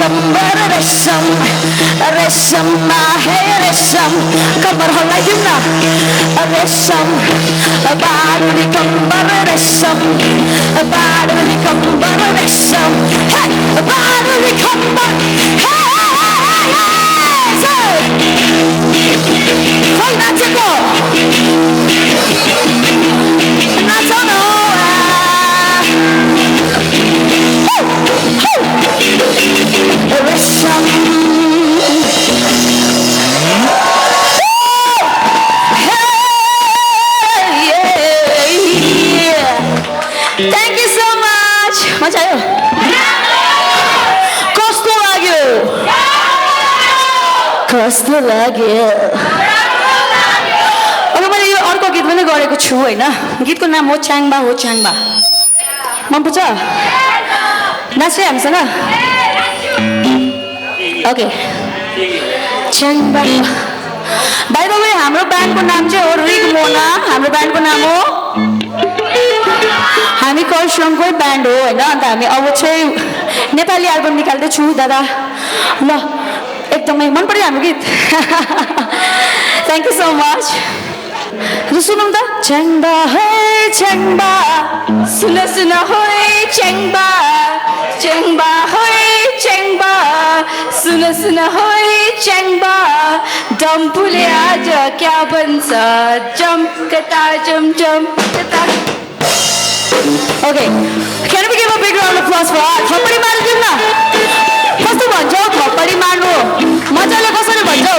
कम्बर रेशम रेशममा है रेशम कम्बर हल्लाइदिउँ न रेशम बारुली कम्बर रेशम बारुली कम्बर रेशम हे बारुली कम्बर खोइ नाचेको नाचौ न रेशम थ्याङ्क यू सो मच मजा आयो कस्तो लाग्यो कस्तो लाग्यो अब मैले यो अर्को गीत पनि गरेको छु होइन गीतको नाम हो च्याङबा मन पर्छ नाच्ने हामीसँग ओके च्याङबा बाइ द वे हाम्रो ब्यान्डको नाम चाहिँ हो रिग मोना हाम्रो ब्यान्डको नाम हो हामी कर्सियङकै ब्यान्ड हो होइन अन्त हामी अब चाहिँ नेपाली एल्बम निकाल्दैछु दादा ल एकदमै मन पर्यो हाम्रो गीत थ्याङ्क यू सो मच सुनौँ त च्याङबा है च्याङबा सुन सुन है च्याङबा च्याङबा है च्याङबा सुन सुन है च्याङबा डम्फुले आज क्या भन्छ जम्कता जम कता okay can we give a big round of applause for her थप्पडी मारिदिउँ न कस्तो भन्छौ थप्पडी मार्नु मजाले कसरी भन्छौ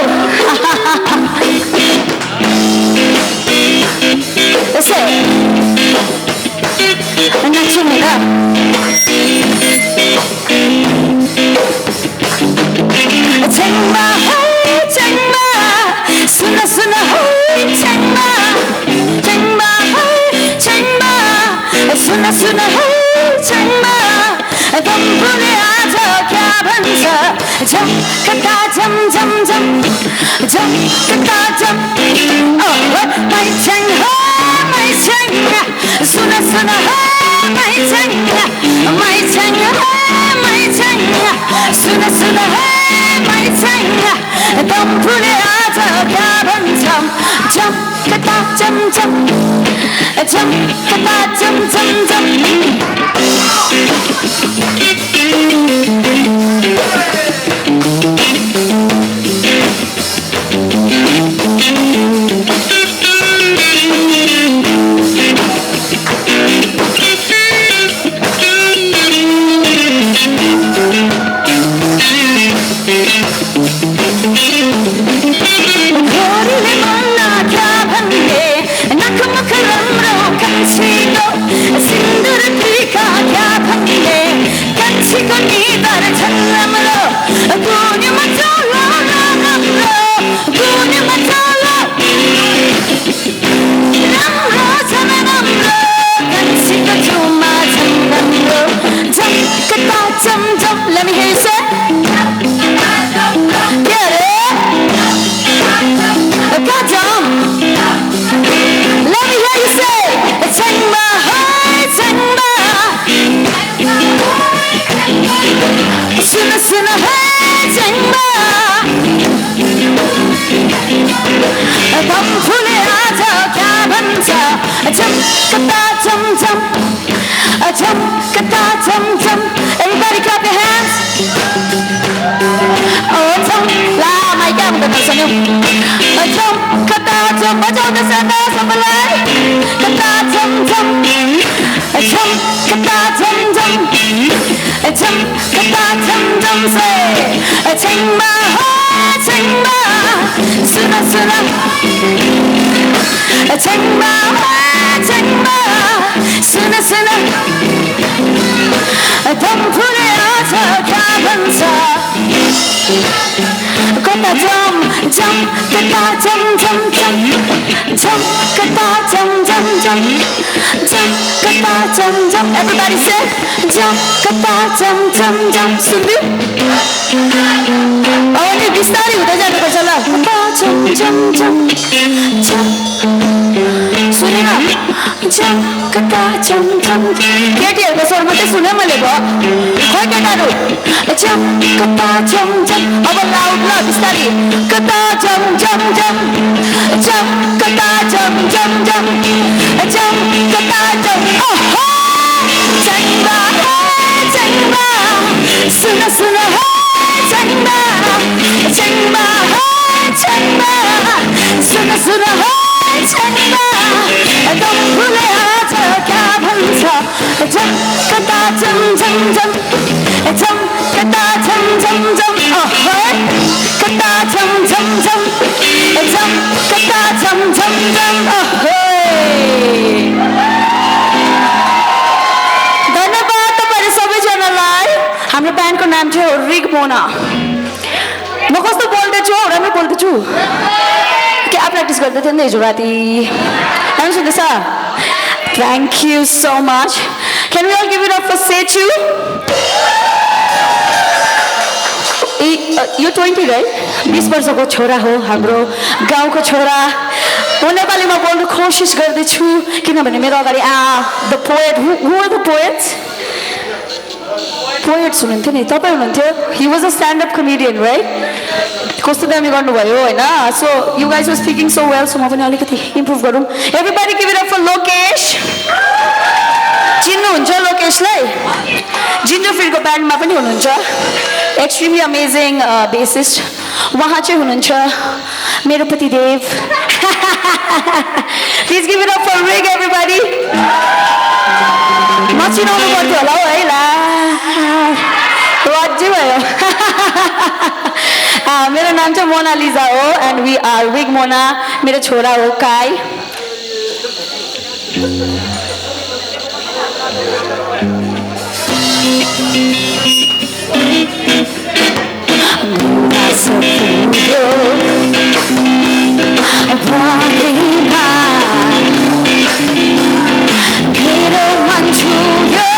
यसै नाच्छु नि त च्याङबा है च्याङबा सुन सुन है च्याङबा च्याङबा है च्याङबा सुन सुन है च्याङबा डम्फुले आज क्या भन्छ झम्कता झम झम झम झम्कता झम मै च्याङ हो मै च्याङ सुन सुन हो मै च्याङ मै च्याङ हो मै च्याङ सुन सुन हो मै च्याङ डम्फुले आज क्या भन्छ झम्कता झम झम झम्कता झम झम झम घोरीले मनमा क्या भन्ने नखमुख राम्रो कान्छीको सिन्दुर टीका क्या भन्ने कान्छीको निधार झन् राम्रो गुन्युमा चौला राम्रो गुन्युमा चौला राम्रो झन् राम्रो कान्छीको छेउमा झन् राम्रो झम्कता झम झम let me hear you say get it God damn. Let me hear you say च्याङबा है च्याङबा सुन सुन है च्याङबा डम्फुले आज क्या भन्छ झम्कता झम झम झम्कता झम झम everybody clap your hands oh झम ला माइक आउँदा नसन्यौ झम्कता झम बजाउँदै सादा सबैलाई कता झम झम झम्कता झम झम झम्कता झम झम से च्याङबा हो च्याङबा सुन सुन च्याङबा हो च्याङबा सुन सुन डम्फुले आज क्या भन्छ कता झम झम कता झम झम झम झम्कता झम झम झम झम्कता झम झम everybody say झम्कता झम झम झम सुन्दियो अनि बिस्तारै हुँदै जानुपर्छ ल झम झम झम झम सुनेन कता चम चम केटीहरूको स्वर मात्रै सुने मैले भयो खोइ केटाहरू कता चम चम अब लाउड ल बिस्तारी कता चम चम चम कता चम चम चम कता चम ओहो चंगा चंगा सुन सुन चंगा चंगा चंगा सुन सुन चंगा दम फुले आज क्या भन्छ कता चम चम चम कता चम चम चम ओहो कता चम चम चम कता चम चम चम ओहो धन्यवाद तपाईहरु सबैजनालाई हाम्रो ब्यान्डको नाम चाहिँ हो रिग मोना म कस्तो बोल्दैछु राम्रो बोल्दैछु क्या प्र्याक्टिस गर्दै थिएँ नि हिजो राति राम्रो सुन्दैछ thank you so much can we all give it up for Sechu यो 20 राइट 20 वर्षको छोरा हो हाम्रो गाउँको छोरा म नेपालीमा बोल्नु कोसिस गर्दैछु किनभने मेरो अगाडि the poet who are the poets poets हुनुहुन्थ्यो नि तपाईँ हुनुहुन्थ्यो he was a stand up comedian right कस्तो दामी गर्नुभयो होइन so you guys was speaking so well so म पनि अलिकति इम्प्रुभ गरौँ everybody give it up for Lokesh चिन्नुहुन्छ लोकेशलाई जिन्जर फिल्डको ब्यान्डमा पनि हुनुहुन्छ एक्सट्रिमली अमेजिङ बेसिस्ट उहाँ चाहिँ हुनुहुन्छ मेरो पतिदेव please give it up for रिग एभ्रीबडी म चिनाउनु पर्थ्यो होला हौ है ला लज्जै भयो मेरो नाम चाहिँ मोनालिजा हो एन्ड वी आर रिग मोना मेरो छोरा हो काई मेरो मन छुयो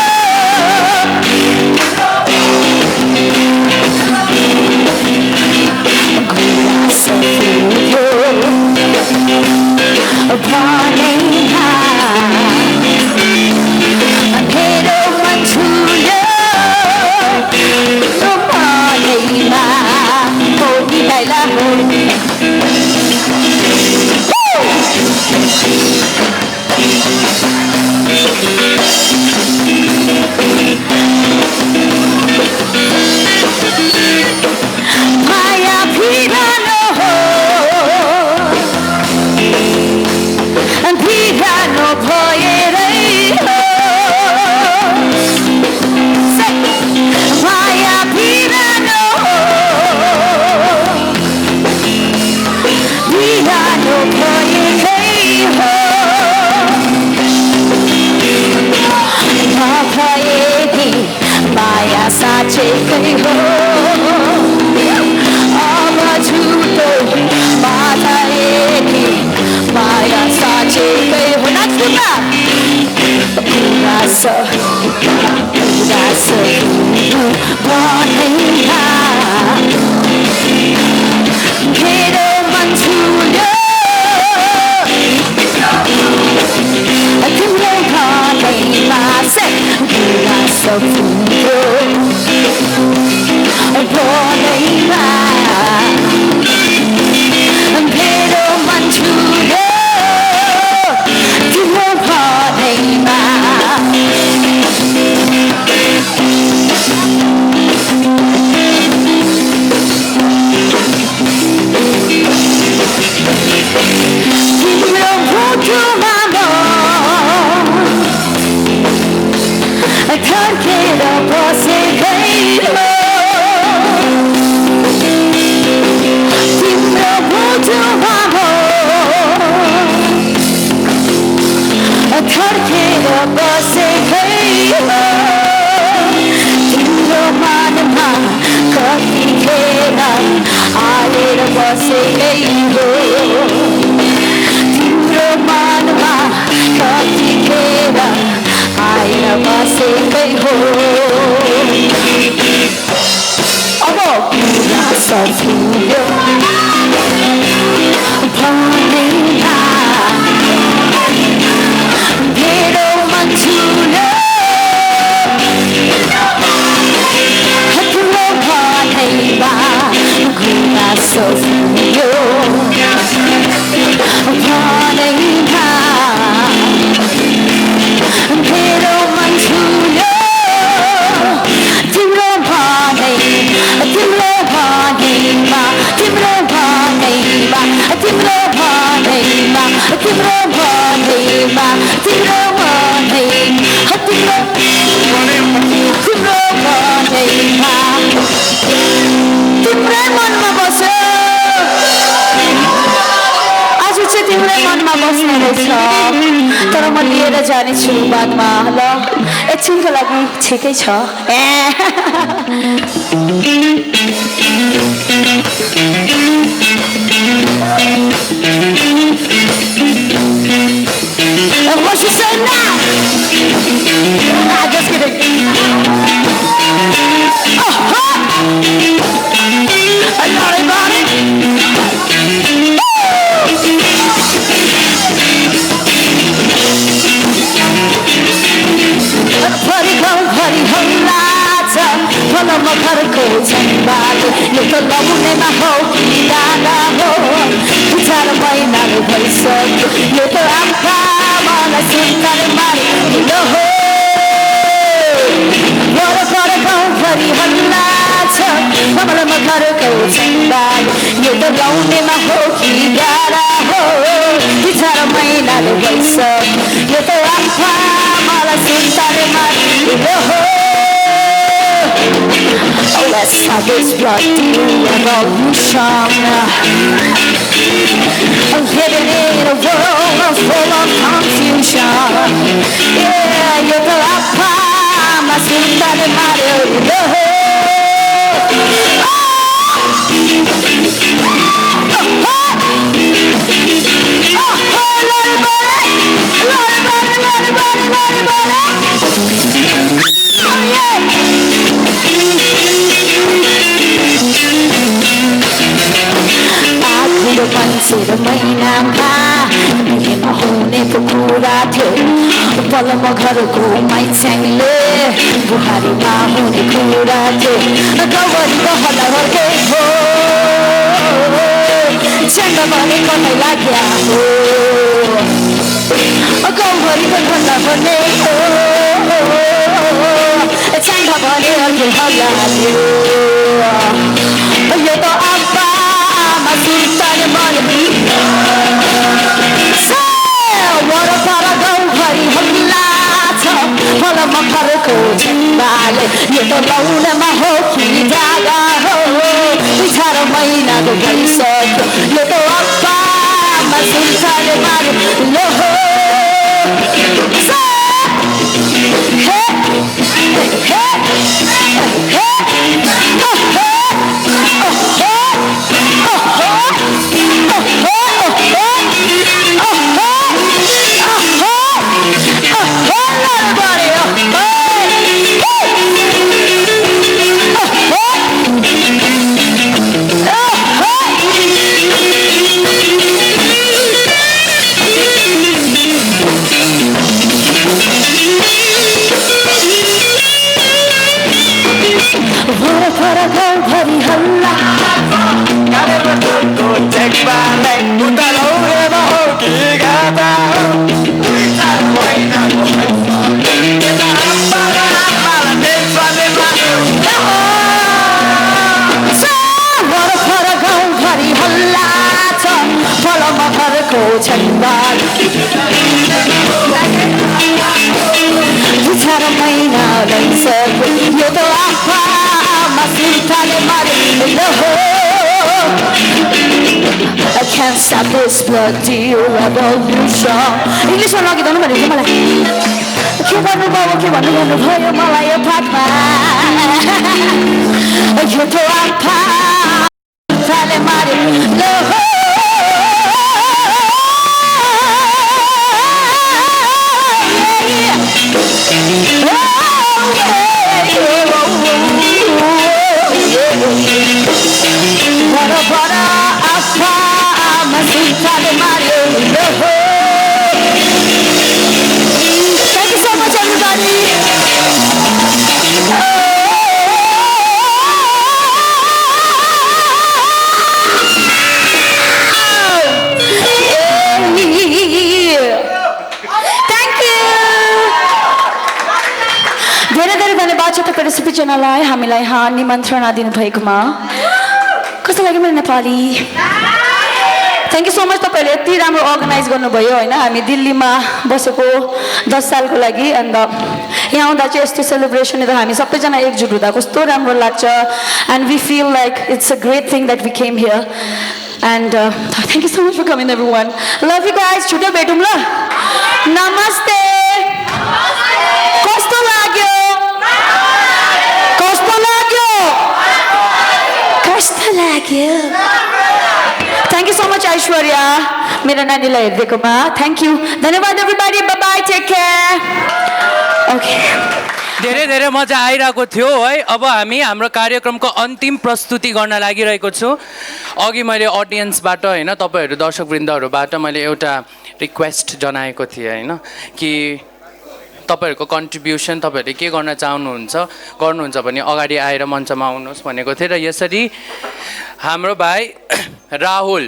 बस्ने रहेछ तर म लिएर जानेछु बादमा ल एकछिनको लागि ठिकै छ What you say now? Just kidding. Naughty bunny. Putty go, putty hola, follow my cargo, somebody. You can love me, my hope, da ho. You tell me why not a place up. You can I'm on a simple money, you know. What a go, putty hola, follow my cargo, somebody. You can love me, my hope, da ho. You tell me not a place up. You can I'm on a simple money, you know. Oh, let's have this bloody revolution. I'm living in a world full of confusion. Yeah, you're the rapper, my sweet body, my little love. मान्छे महिनामा बिहेमा हुनेको कुरा थियो बलमा घरको माइच्याङले बुहारीमा हुने कुरा थियो गौरीको हल्ला हर्के हो चण्ड भने कतै लाग्या हो गौरीको हल्ला भने हो चण्ड भने अर्को हल्ला थियो यो त आप्पा सुल्तान मालवी वरपर गाउँभरि हल्ला छ फलमा फरको झन्डाले यो त लाउनमा हो कि जागा हो 18 महिनाको भइसक्यो यो त अप्पामा सुल्तान मालवी लो हो हे हे हे I can't stop this bloody revolution. English one lagi donu bhane मलाई के गर्नु बाबु के भन्नु भन्नु भयो मलाई यो फाटमा यो त आफा थाले मारे लो Thank you so much, everybody. Thank you. धेरै धेरै धन्यवाद छ तपाईँ रेसिपी च्यानललाई हामीलाई यहाँ निमन्त्रणा दिनुभएकोमा कस्तो लाग्यो मेरो Nepali thank you so much तपाईँहरूले यति राम्रो अर्गनाइज गर्नुभयो होइन हामी दिल्लीमा बसेको 10 सालको लागि अन्त यहाँ आउँदा चाहिँ यस्तो सेलिब्रेसन त हामी सबैजना एकजुट हुँदा कस्तो राम्रो लाग्छ and we feel like it's a great thing that we came here And thank you so much for coming, everyone. Love you guys. Chuta betum la. Namaste. Kosto lagyo? Kosto lagyo? Kosto lagyo? Thank you so much, Aishwarya. Mera नानीलाई हेर्दिएकोमा. Thank you. धन्यवाद everybody. Bye bye. Take care. Okay. धेरै धेरै मजा आइरहेको थियो है। अब हामी हाम्रो कार्यक्रमको अन्तिम प्रस्तुति गर्न लागिरहेको छु। अघि मैले अडियन्सबाट होइन तपाईँहरू दर्शकवृन्दहरूबाट मैले एउटा रिक्वेस्ट जनाएको थिएँ होइन कि तपाईँहरूको कन्ट्रिब्युसन तपाईँहरूले के गर्न गर्नुहुन्छ भने अगाडि आएर मञ्चमा आउनुहोस् भनेको थिएँ र यसरी हाम्रो भाइ राहुल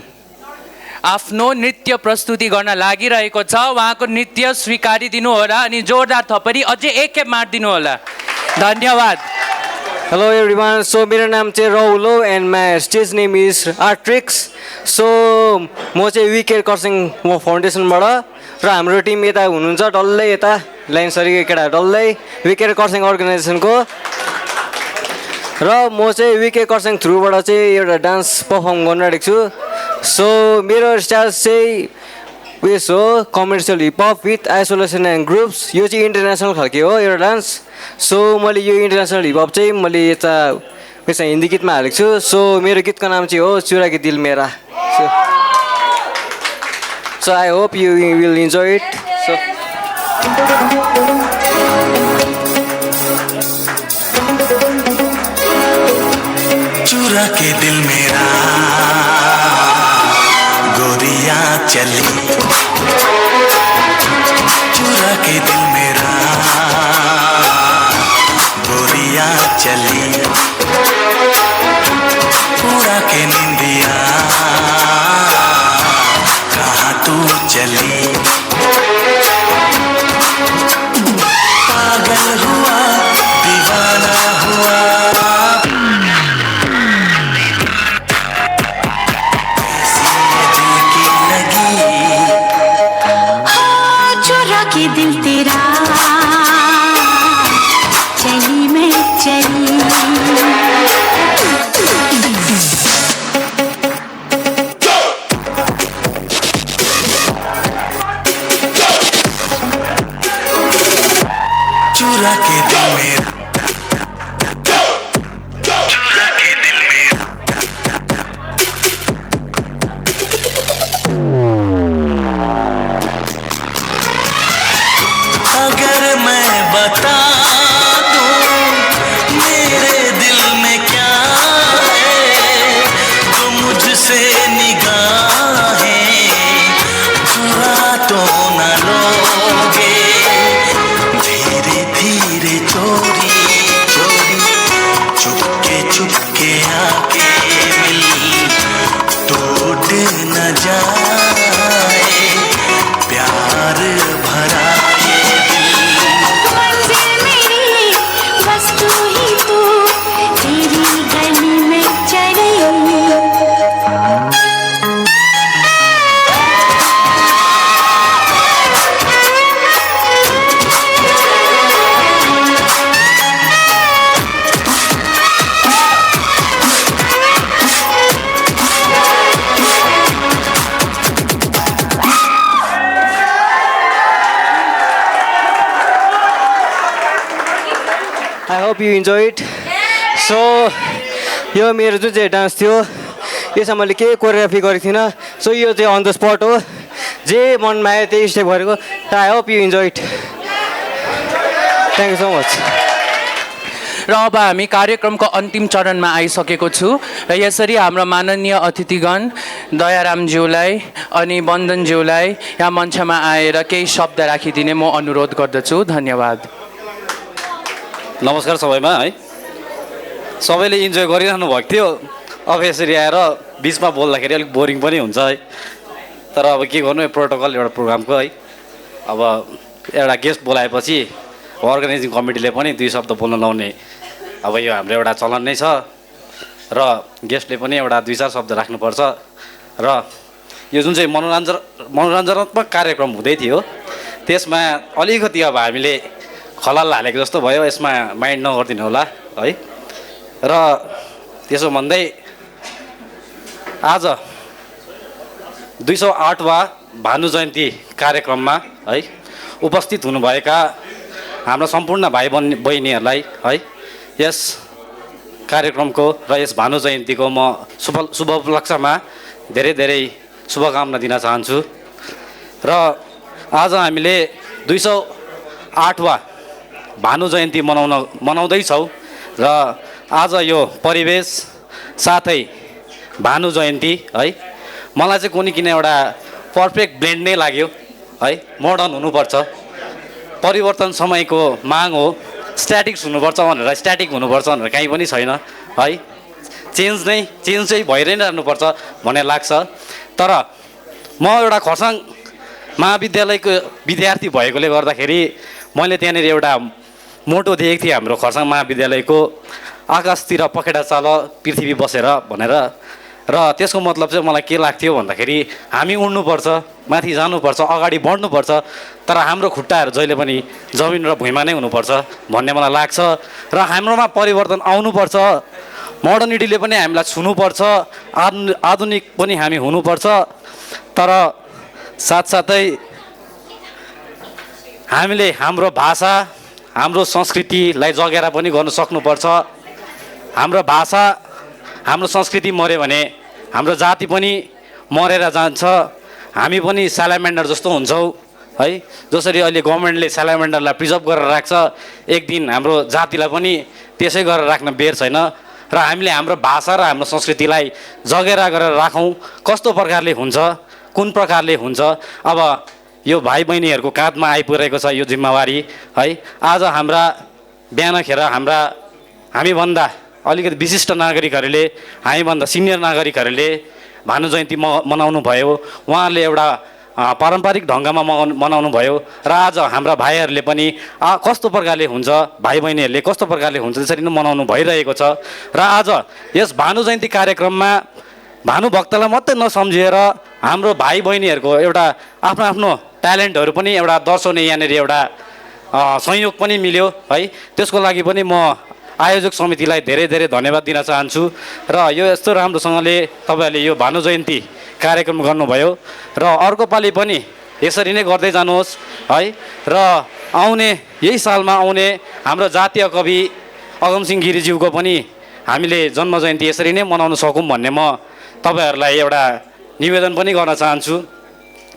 आफ्नो नृत्य प्रस्तुति गर्न लागिरहेको छ। उहाँको नृत्य स्वीकारिदिनु होला अनि जोरदार थपडी अझै एक खेप मारिदिनु होला। धन्यवाद। हेलो एभ्रिवान, सो मेरो नाम चाहिँ राहुल हो and my stage name is Artrix. So म चाहिँ विकेयर खरसाङ म फाउन्डेसनबाट र हाम्रो टिम यता हुनुहुन्छ डल्लै यता लाइन सरीको केटाहरू डल्लै विकेयर खरसाङ अर्गनाइजेसनको र म चाहिँ विकेयर खरसाङ थ्रुबाट चाहिँ एउटा डान्स पर्फर्म गरिरहेको छु। सो मेरो स्टाइल चाहिँ उयस हो commercial hip hop with isolation and groups. यो चाहिँ इन्टरनेसनल खालके हो एउटा डान्स। सो मैले यो इन्टरनेसनल हिपहप चाहिँ मैले यता उयस हिन्दी गीतमा हालेको छु। सो मेरो गीतको नाम चाहिँ हो चुरा के दिल मेरा। So I hope you will enjoy it. चुरा के दिल मेरा गोरिया चली, चुरा के दिल मेरा गोरिया चली, पूरा के निंदिया कहाँ तू चली, पागल हुआ दीवाना हुआ के दिल तेरा चली मैं चली। चुरा के दिल मेरा, चुरा के दिल मेरा, अगर मैं बता दूं मेरे दिल में क्या है तो मुझसे निगाहें चुरा तो न लोगे। धीरे धीरे चोरी चोरी चुपके आके मिल टूट न जाए प्यार भरा I hope you enjoy it. So यो मेरो जुन चाहिँ डान्स थियो यसमा मैले केही कोरियोग्राफी गरेको थिइनँ। सो यो चाहिँ अन द स्पट हो, जे मनमा आयो त्यही स्टेप गरेको। I hope you enjoy it. Thank you so much. र अब हामी कार्यक्रमको अन्तिम चरणमा आइसकेको छु र यसरी हाम्रो माननीय अतिथिगण दयारामज्यूलाई अनि वन्दनज्यूलाई यहाँ मञ्चमा आएर केही शब्द राखिदिने म अनुरोध गर्दछु। धन्यवाद। नमस्कार सबैमा है, सबैले इन्जोय गरिरहनु भएको थियो। अब यसरी आएर बिचमा बोल्दाखेरि अलिक बोरिङ पनि हुन्छ है, तर अब के गर्नु प्रोटोकल एउटा प्रोग्रामको है। अब एउटा गेस्ट बोलाएपछि अर्गनाइजिङ कमिटीले पनि दुई शब्द बोल्न लाउने अब यो हाम्रो एउटा चलन नै छ र गेस्टले पनि एउटा दुई चार शब्द राख्नुपर्छ। र यो जुन चाहिँ मनोरञ्जनात्मक कार्यक्रम हुँदै थियो त्यसमा अलिकति अब हामीले खलाल हालेको जस्तो भयो, यसमा माइन्ड नगरिदिनु होला है। र त्यसो भन्दै आज 208वा भानु जयन्ती कार्यक्रममा है उपस्थित हुनुभएका हाम्रो सम्पूर्ण भाइ बहिनीहरूलाई है यस कार्यक्रमको र यस भानु जयन्तीको म शुभ उपलक्ष्यमा धेरै धेरै शुभकामना दिन चाहन्छु। र आज हामीले 208वा भानु जयन्ती मनाउँदैछौँ र आज यो परिवेश साथै भानु जयन्ती है मलाई चाहिँ कुनै किन एउटा पर्फेक्ट ब्लेन्ड नै लाग्यो है। मोडर्न हुनुपर्छ, परिवर्तन समयको माग हो, स्ट्याटिक्स हुनुपर्छ भनेर स्ट्याटिक हुनुपर्छ भनेर काहीँ पनि छैन है। चेन्ज चाहिँ भइरहै रहनुपर्छ भन्ने लाग्छ। तर म एउटा खरसाङ महाविद्यालयको विद्यार्थी भएकोले गर्दाखेरि मैले त्यहाँनिर एउटा मोटो देखेको थिएँ हाम्रो खरसाङ महाविद्यालयको, आकाशतिर पखेटा चाल पृथ्वी बसेर भनेर। र त्यसको मतलब चाहिँ मलाई के लाग्थ्यो भन्दाखेरि हामी उड्नुपर्छ, माथि जानुपर्छ, अगाडि बढ्नुपर्छ, तर हाम्रो खुट्टाहरू जहिले पनि जमिन र भुइँमा नै हुनुपर्छ भन्ने मलाई लाग्छ। र हाम्रोमा परिवर्तन आउनुपर्छ, मोडर्निटीले पनि हामीलाई छुनुपर्छ, आधुनिक पनि हामी हुनुपर्छ। तर साथसाथै हामीले हाम्रो भाषा, हाम्रो संस्कृतिलाई जगेर पनि गर्नु सक्नुपर्छ। हाम्रो भाषा, हाम्रो संस्कृति मऱ्यो भने हाम्रो जाति पनि मरेर जान्छ। हामी पनि स्यालामेन्डर जस्तो हुन्छौँ है। जसरी अहिले गभर्मेन्टले स्यालामेन्डरलाई प्रिजर्भ गरेर राख्छ, एक दिन हाम्रो जातिलाई पनि त्यसै गरेर राख्न बेर छैन। र हामीले हाम्रो भाषा र हाम्रो संस्कृतिलाई जगेरा गरेर राखौँ। कस्तो प्रकारले हुन्छ, कुन प्रकारले हुन्छ, अब यो भाइ बहिनीहरूको काँधमा आइपुगेको छ यो जिम्मेवारी है। आज हाम्रा बिहानखेर हामीभन्दा अलिकति विशिष्ट नागरिकहरूले, हामीभन्दा सिनियर नागरिकहरूले भानु जयन्ती मनाउनु भयो। उहाँहरूले एउटा पारम्परिक ढङ्गमा मनाउनु भयो। र आज हाम्रा भाइहरूले पनि कस्तो प्रकारले हुन्छ, भाइ बहिनीहरूले कस्तो प्रकारले हुन्छ त्यसरी नै मनाउनु भइरहेको छ। र आज यस भानु जयन्ती कार्यक्रममा भानुभक्तलाई मात्रै नसम्झिएर हाम्रो भाइ बहिनीहरूको एउटा आफ्नो आफ्नो ट्यालेन्टहरू पनि एउटा दर्शाउने यहाँनिर एउटा संयोग पनि मिल्यो है। त्यसको लागि पनि म आयोजक समितिलाई धेरै धेरै धन्यवाद दिन चाहन्छु। र यो यस्तो राम्रोसँगले तपाईँहरूले यो भानु जयन्ती कार्यक्रम गर्नुभयो र अर्को पालि पनि यसरी नै गर्दै जानुहोस् है। र यही सालमा आउने हाम्रो जातीय कवि अगमसिंह गिरीज्यूको पनि हामीले जन्म जयन्ती यसरी नै मनाउन सकौँ भन्ने म तपाईँहरूलाई एउटा निवेदन पनि गर्न चाहन्छु।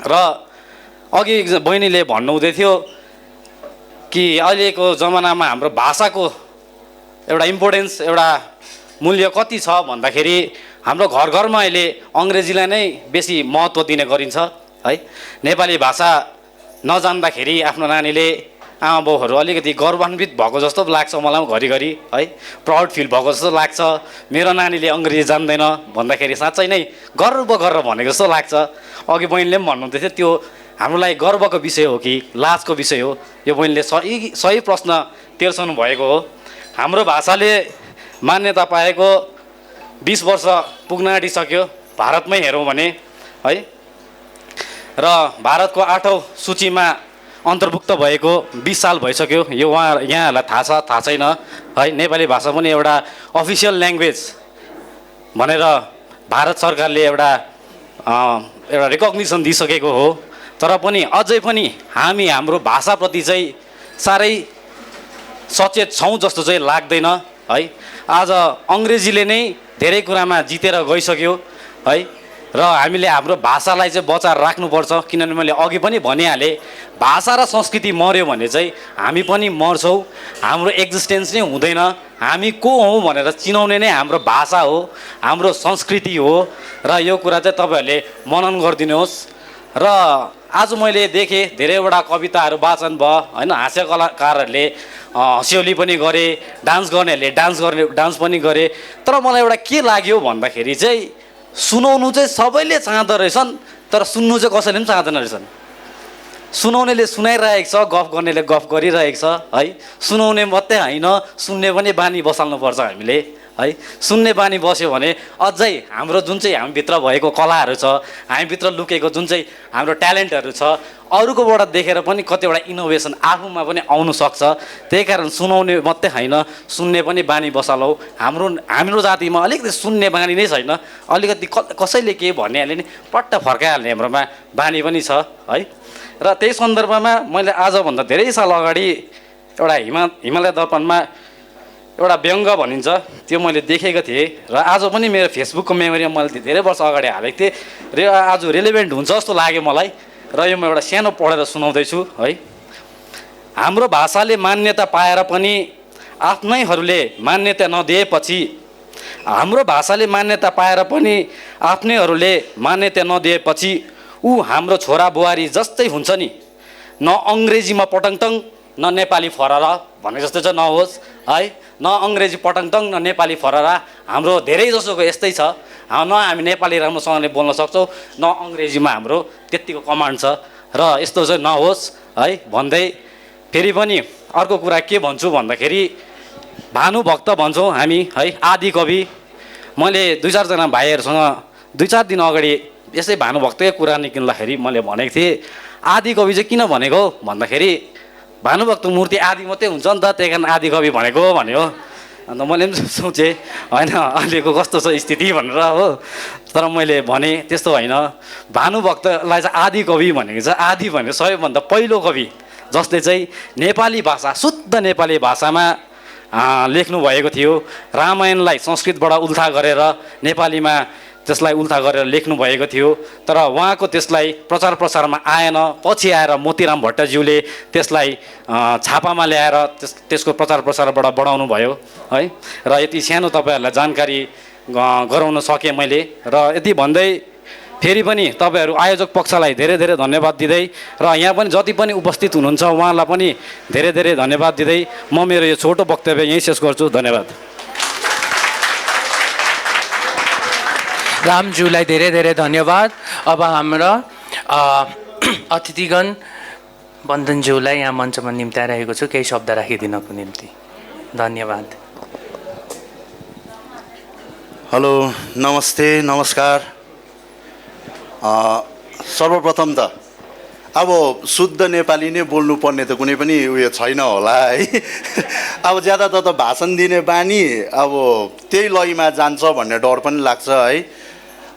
र अघि बहिनीले भन्नुहुँदै थियो कि अहिलेको जमानामा हाम्रो भाषाको एउटा इम्पोर्टेन्स, एउटा मूल्य कति छ भन्दाखेरि हाम्रो घर घरमा अहिले अङ्ग्रेजीलाई नै बेसी महत्त्व दिने गरिन्छ है। नेपाली भाषा नजान्दाखेरि आफ्नो नानीले, आमा बाउहरू अलिकति गौरवान्वित भएको जस्तो लाग्छ मलाई घरिघरि है। प्राउड फिल भएको जस्तो लाग्छ, मेरो नानीले अङ्ग्रेजी जान्दैन भन्दाखेरि साँच्चै नै गर्व गरेर भनेको जस्तो लाग्छ। अघि बहिनीले पनि भन्नुहुँदै थियो त्यो हाम्रो लागि गर्वको विषय हो कि लाजको विषय हो। यो बहिनीले सही प्रश्न तेर्साउनु भएको हो। हाम्रो भाषाले मान्यता पाएको 20 वर्ष पुग्न आँटिसक्यो भारतमै हेरौँ भने है। र भारतको 8औँ सूचीमा अन्तर्भुक्त भएको 20 साल भइसक्यो। यो यहाँहरूलाई थाहा छ थाहा छैन है। नेपाली भाषा पनि एउटा अफिसियल ल्याङ्ग्वेज भनेर भारत सरकारले एउटा रिकग्निसन दिइसकेको हो। तर पनि अझै पनि हामी हाम्रो भाषाप्रति चाहिँ साह्रै सचेत छौँ जस्तो चाहिँ लाग्दैन है। आज अङ्ग्रेजीले नै धेरै कुरामा जितेर गइसक्यो है। र हामीले हाम्रो भाषालाई चाहिँ बचाएर राख्नुपर्छ। किनभने मैले अघि पनि भनिहालेँ, भाषा र संस्कृति मऱ्यो भने चाहिँ हामी पनि मर्छौँ, हाम्रो एक्जिस्टेन्स नै हुँदैन। हामी को हौँ भनेर चिनाउने नै हाम्रो भाषा हो, हाम्रो संस्कृति हो। र यो कुरा चाहिँ तपाईँहरूले मनन गरिदिनुहोस्। र आज मैले देखेँ धेरैवटा कविताहरू वाचन भयो होइन। हास्य कलाकारहरूले हँस्यौली पनि गरे, डान्स गर्नेहरूले डान्स पनि गरे। तर मलाई एउटा के लाग्यो भन्दाखेरि चाहिँ सुनाउनु चाहिँ सबैले चाहँदो रहेछन्, तर सुन्नु चाहिँ कसैले पनि चाहँदैन रहेछन्। सुनाउनेले सुनाइरहेको छ, गफ गर्नेले गफ गरिरहेको छ है। सुनाउने मात्रै होइन, सुन्ने पनि बानी बसाल्नुपर्छ हामीले है सुन्ने बानी बस्यो भने अझै हाम्रो जुन चाहिँ हामीभित्र भएको कलाहरू छ हामीभित्र लुकेको जुन चाहिँ हाम्रो ट्यालेन्टहरू छ अरूकोबाट देखेर पनि कतिवटा इनोभेसन आफूमा पनि आउनु सक्छ। त्यही कारण सुनाउने मात्रै होइन सुन्ने पनि बानी बसालौ। हाम्रो जातिमा अलिकति सुन्ने बानी नै छैन, अलिकति कसैले के भनिहाल्यो नि पट्ट फर्काइहाल्ने हाम्रोमा बानी पनि छ है। र त्यही सन्दर्भमा मैले आजभन्दा धेरै साल अगाडि एउटा हिमालय दर्पणमा एउटा व्यङ्ग भनिन्छ त्यो मैले देखेको थिएँ र आज पनि मेरो फेसबुकको मेमोरीमा मैले धेरै वर्ष अगाडि हालेको थिएँ र आज रिलेभेन्ट हुन्छ जस्तो लाग्यो मलाई र यो म एउटा सानो पढेर सुनाउँदैछु है। हाम्रो भाषाले मान्यता पाएर पनि आफ्नैहरूले मान्यता नदिएपछि हाम्रो भाषाले मान्यता पाएर पनि आफ्नैहरूले मान्यता नदिएपछि ऊ हाम्रो छोरा बुहारी जस्तै हुन्छ नि, न अङ्ग्रेजीमा पटङटङ न नेपाली फररा भने जस्तो चाहिँ नहोस् है, न अङ्ग्रेजी पटङटङ न नेपाली फररा। हाम्रो धेरै जसोको यस्तै छ, न हामी नेपाली राम्रोसँगले बोल्न सक्छौँ न अङ्ग्रेजीमा हाम्रो त्यत्तिको कमान्ड छ र यस्तो चाहिँ नहोस् है भन्दै फेरि पनि अर्को कुरा के भन्छु भन्दाखेरि भानुभक्त भन्छौँ हामी है, आदि कवि। मैले 2-4 जना भाइहरूसँग 2-4 दिन अगाडि यसै भानुभक्तकै कुरा निक्लिँदाखेरि मैले भनेको थिएँ आदि कवि चाहिँ किन भनेको भन्दाखेरि भानुभक्त मूर्ति आदि मात्रै हुन्छ नि त, त्यही कारण आदि कवि भनेको भन्यो। अन्त मैले पनि सोचेँ होइन अहिलेको कस्तो छ स्थिति भनेर हो, तर मैले भने त्यस्तो होइन। भानुभक्तलाई चाहिँ आदि कवि भनेको चाहिँ आदि भनेको सबैभन्दा पहिलो कवि जसले चाहिँ नेपाली भाषा शुद्ध नेपाली भाषामा लेख्नु भएको थियो। रामायणलाई संस्कृतबाट उल्था गरेर नेपालीमा त्यसलाई उल्था गरेर लेख्नु भएको थियो, तर उहाँको त्यसलाई प्रचार प्रसारमा आएन। पछि आएर मोतीराम भट्टज्यूले त्यसलाई छापामा ल्याएर त्यसको प्रचार प्रसारबाट बढाउनु भयो है। र यति सानो तपाईँहरूलाई जानकारी गराउन सकेँ मैले। र यति भन्दै फेरि पनि तपाईँहरू आयोजक पक्षलाई धेरै धेरै धन्यवाद दिँदै र यहाँ पनि जति पनि उपस्थित हुनुहुन्छ उहाँलाई पनि धेरै धेरै धन्यवाद दिँदै म मेरो यो छोटो वक्तव्य यहीँ शेष गर्छु। धन्यवाद। रामज्यूलाई धेरै धेरै धन्यवाद। अब हाम्रा अतिथिगण बन्धनज्यूलाई यहाँ मञ्चमा निम्ताइरहेको छु केही शब्द राखिदिनको निम्ति। धन्यवाद। हेलो, नमस्ते, नमस्कार। सर्वप्रथम त अब शुद्ध नेपाली नै बोल्नुपर्ने त कुनै पनि उयो छैन होला है। अब ज्यादा त भाषण दिने बानी अब त्यही लयमा जान्छ भन्ने डर पनि लाग्छ है।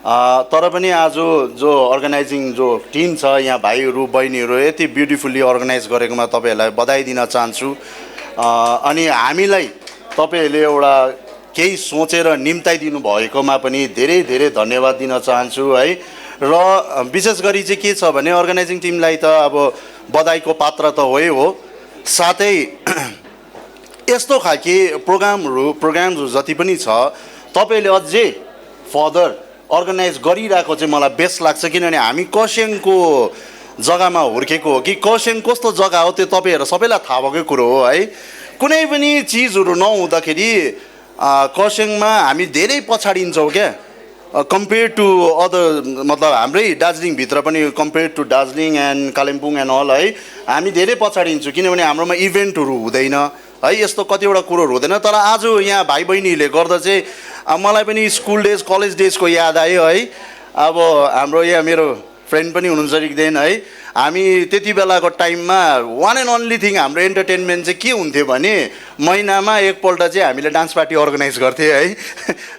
तर पनि आज जो अर्गनाइजिङ जो टिम छ यहाँ भाइहरू बहिनीहरू यति ब्युटिफुल्ली अर्गनाइज गरेकोमा तपाईँहरूलाई बधाई दिन चाहन्छु। अनि हामीलाई तपाईँहरूले एउटा केही सोचेर निम्ताइदिनु भएकोमा पनि धेरै धेरै धन्यवाद दिन चाहन्छु है। र विशेष गरी चाहिँ के छ भने अर्गनाइजिङ टिमलाई त अब बधाईको पात्र त हो, साथै यस्तो खालके प्रोग्राम्सहरू जति पनि छ तपाईँले अझै फर्दर अर्गनाइज गरिरहेको चाहिँ मलाई बेस्ट लाग्छ। किनभने हामी खरसाङको जग्गामा हुर्केको हो कि खरसाङ कस्तो जग्गा हो त्यो तपाईँहरू सबैलाई थाहा भएकै कुरो हो है। कुनै पनि चिजहरू नहुँदाखेरि खरसाङमा हामी धेरै पछाडिन्छौँ क्या कम्पेयर टु अदर, मतलब हाम्रै दार्जिलिङभित्र पनि compare to Darjeeling and Kalimpong and all है, हामी धेरै पछाडिन्छौँ। किनभने हाम्रोमा इभेन्टहरू हुँदैन है, यस्तो कतिवटा कुरोहरू हुँदैन। तर आज यहाँ भाइ बहिनीहरूले गर्दा चाहिँ मलाई पनि स्कुल डेज कलेज डेजको याद आयो है। अब हाम्रो यहाँ मेरो फ्रेन्ड पनि हुनुहुन्छ रिक्देन है, हामी त्यति बेलाको टाइममा वान एन्ड ओन्ली थिङ हाम्रो इन्टरटेनमेन्ट चाहिँ के हुन्थ्यो भने महिनामा एकपल्ट चाहिँ हामीले डान्स पार्टी अर्गनाइज गर्थेँ है।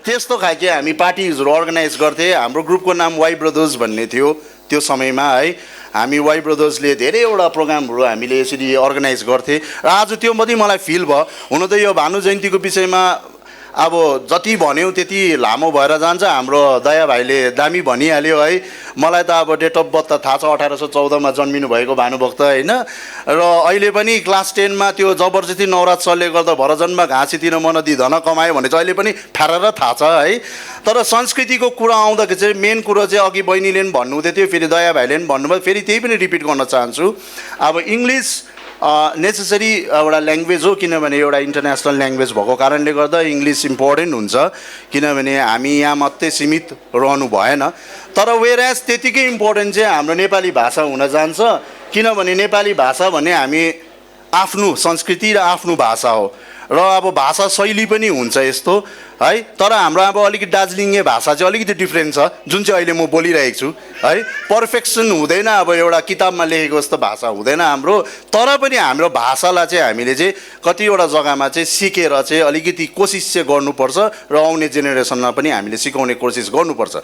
त्यस्तो खालके हामी पार्टिजहरू अर्गनाइज गर्थेँ। हाम्रो ग्रुपको नाम वाइ ब्रदर्स भन्ने थियो त्यो समयमा है। हामी वाइ ब्रदर्सले धेरैवटा प्रोग्रामहरू हामीले यसरी अर्गनाइज गर्थेँ र आज त्यो मात्रै मलाई फिल भयो। हुन त यो भानु जयन्तीको विषयमा अब जति भन्यो त्यति लामो भएर जान्छ। हाम्रो दया भाइले दामी भनिहाल्यो है। मलाई त अब डेट अफ बर्थ त थाहा छ, 1814मा जन्मिनु भएको भानुभक्त होइन। र अहिले पनि क्लास 10मा त्यो जबरजस्ती नवराज सरले गर्दा भरजन्म घाँसीतिर मन दि धन कमायो भने चाहिँ अहिले पनि फ्यारेर थाहा छ है। तर संस्कृतिको कुरा आउँदाखेरि चाहिँ मेन कुरो चाहिँ अघि बहिनीले पनि भन्नुहुँदै थियो, फेरि दया भाइले पनि भन्नुभयो, फेरि त्यही पनि रिपिट गर्न चाहन्छु। अब इङ्ग्लिस नेसेसरी एउटा ल्याङ्ग्वेज हो, किनभने एउटा इन्टरनेसनल ल्याङ्ग्वेज भएको कारणले गर्दा इङ्ग्लिस इम्पोर्टेन्ट हुन्छ। किनभने हामी यहाँ मात्रै सीमित रहनु भएन। तर वेयरएज त्यतिकै इम्पोर्टेन्ट चाहिँ हाम्रो नेपाली भाषा हुन जान्छ। किनभने नेपाली भाषा भने हामी आफ्नो संस्कृति र आफ्नो भाषा हो र अब भाषा शैली पनि हुन्छ यस्तो। है। तर हाम्रो अब अलिकति दार्जिलिङे भाषा चाहिँ अलिकति डिफ्रेन्ट छ, जुन चाहिँ अहिले म बोलिरहेको छु है। पर्फेक्सन हुँदैन, अब एउटा किताबमा लेखेको जस्तो भाषा हुँदैन हाम्रो, तर पनि हाम्रो भाषालाई चाहिँ हामीले चाहिँ कतिवटा जग्गामा चाहिँ सिकेर चाहिँ अलिकति कोसिस चाहिँ गर्नुपर्छ र आउने जेनेरेसनमा पनि हामीले सिकाउने कोसिस गर्नुपर्छ।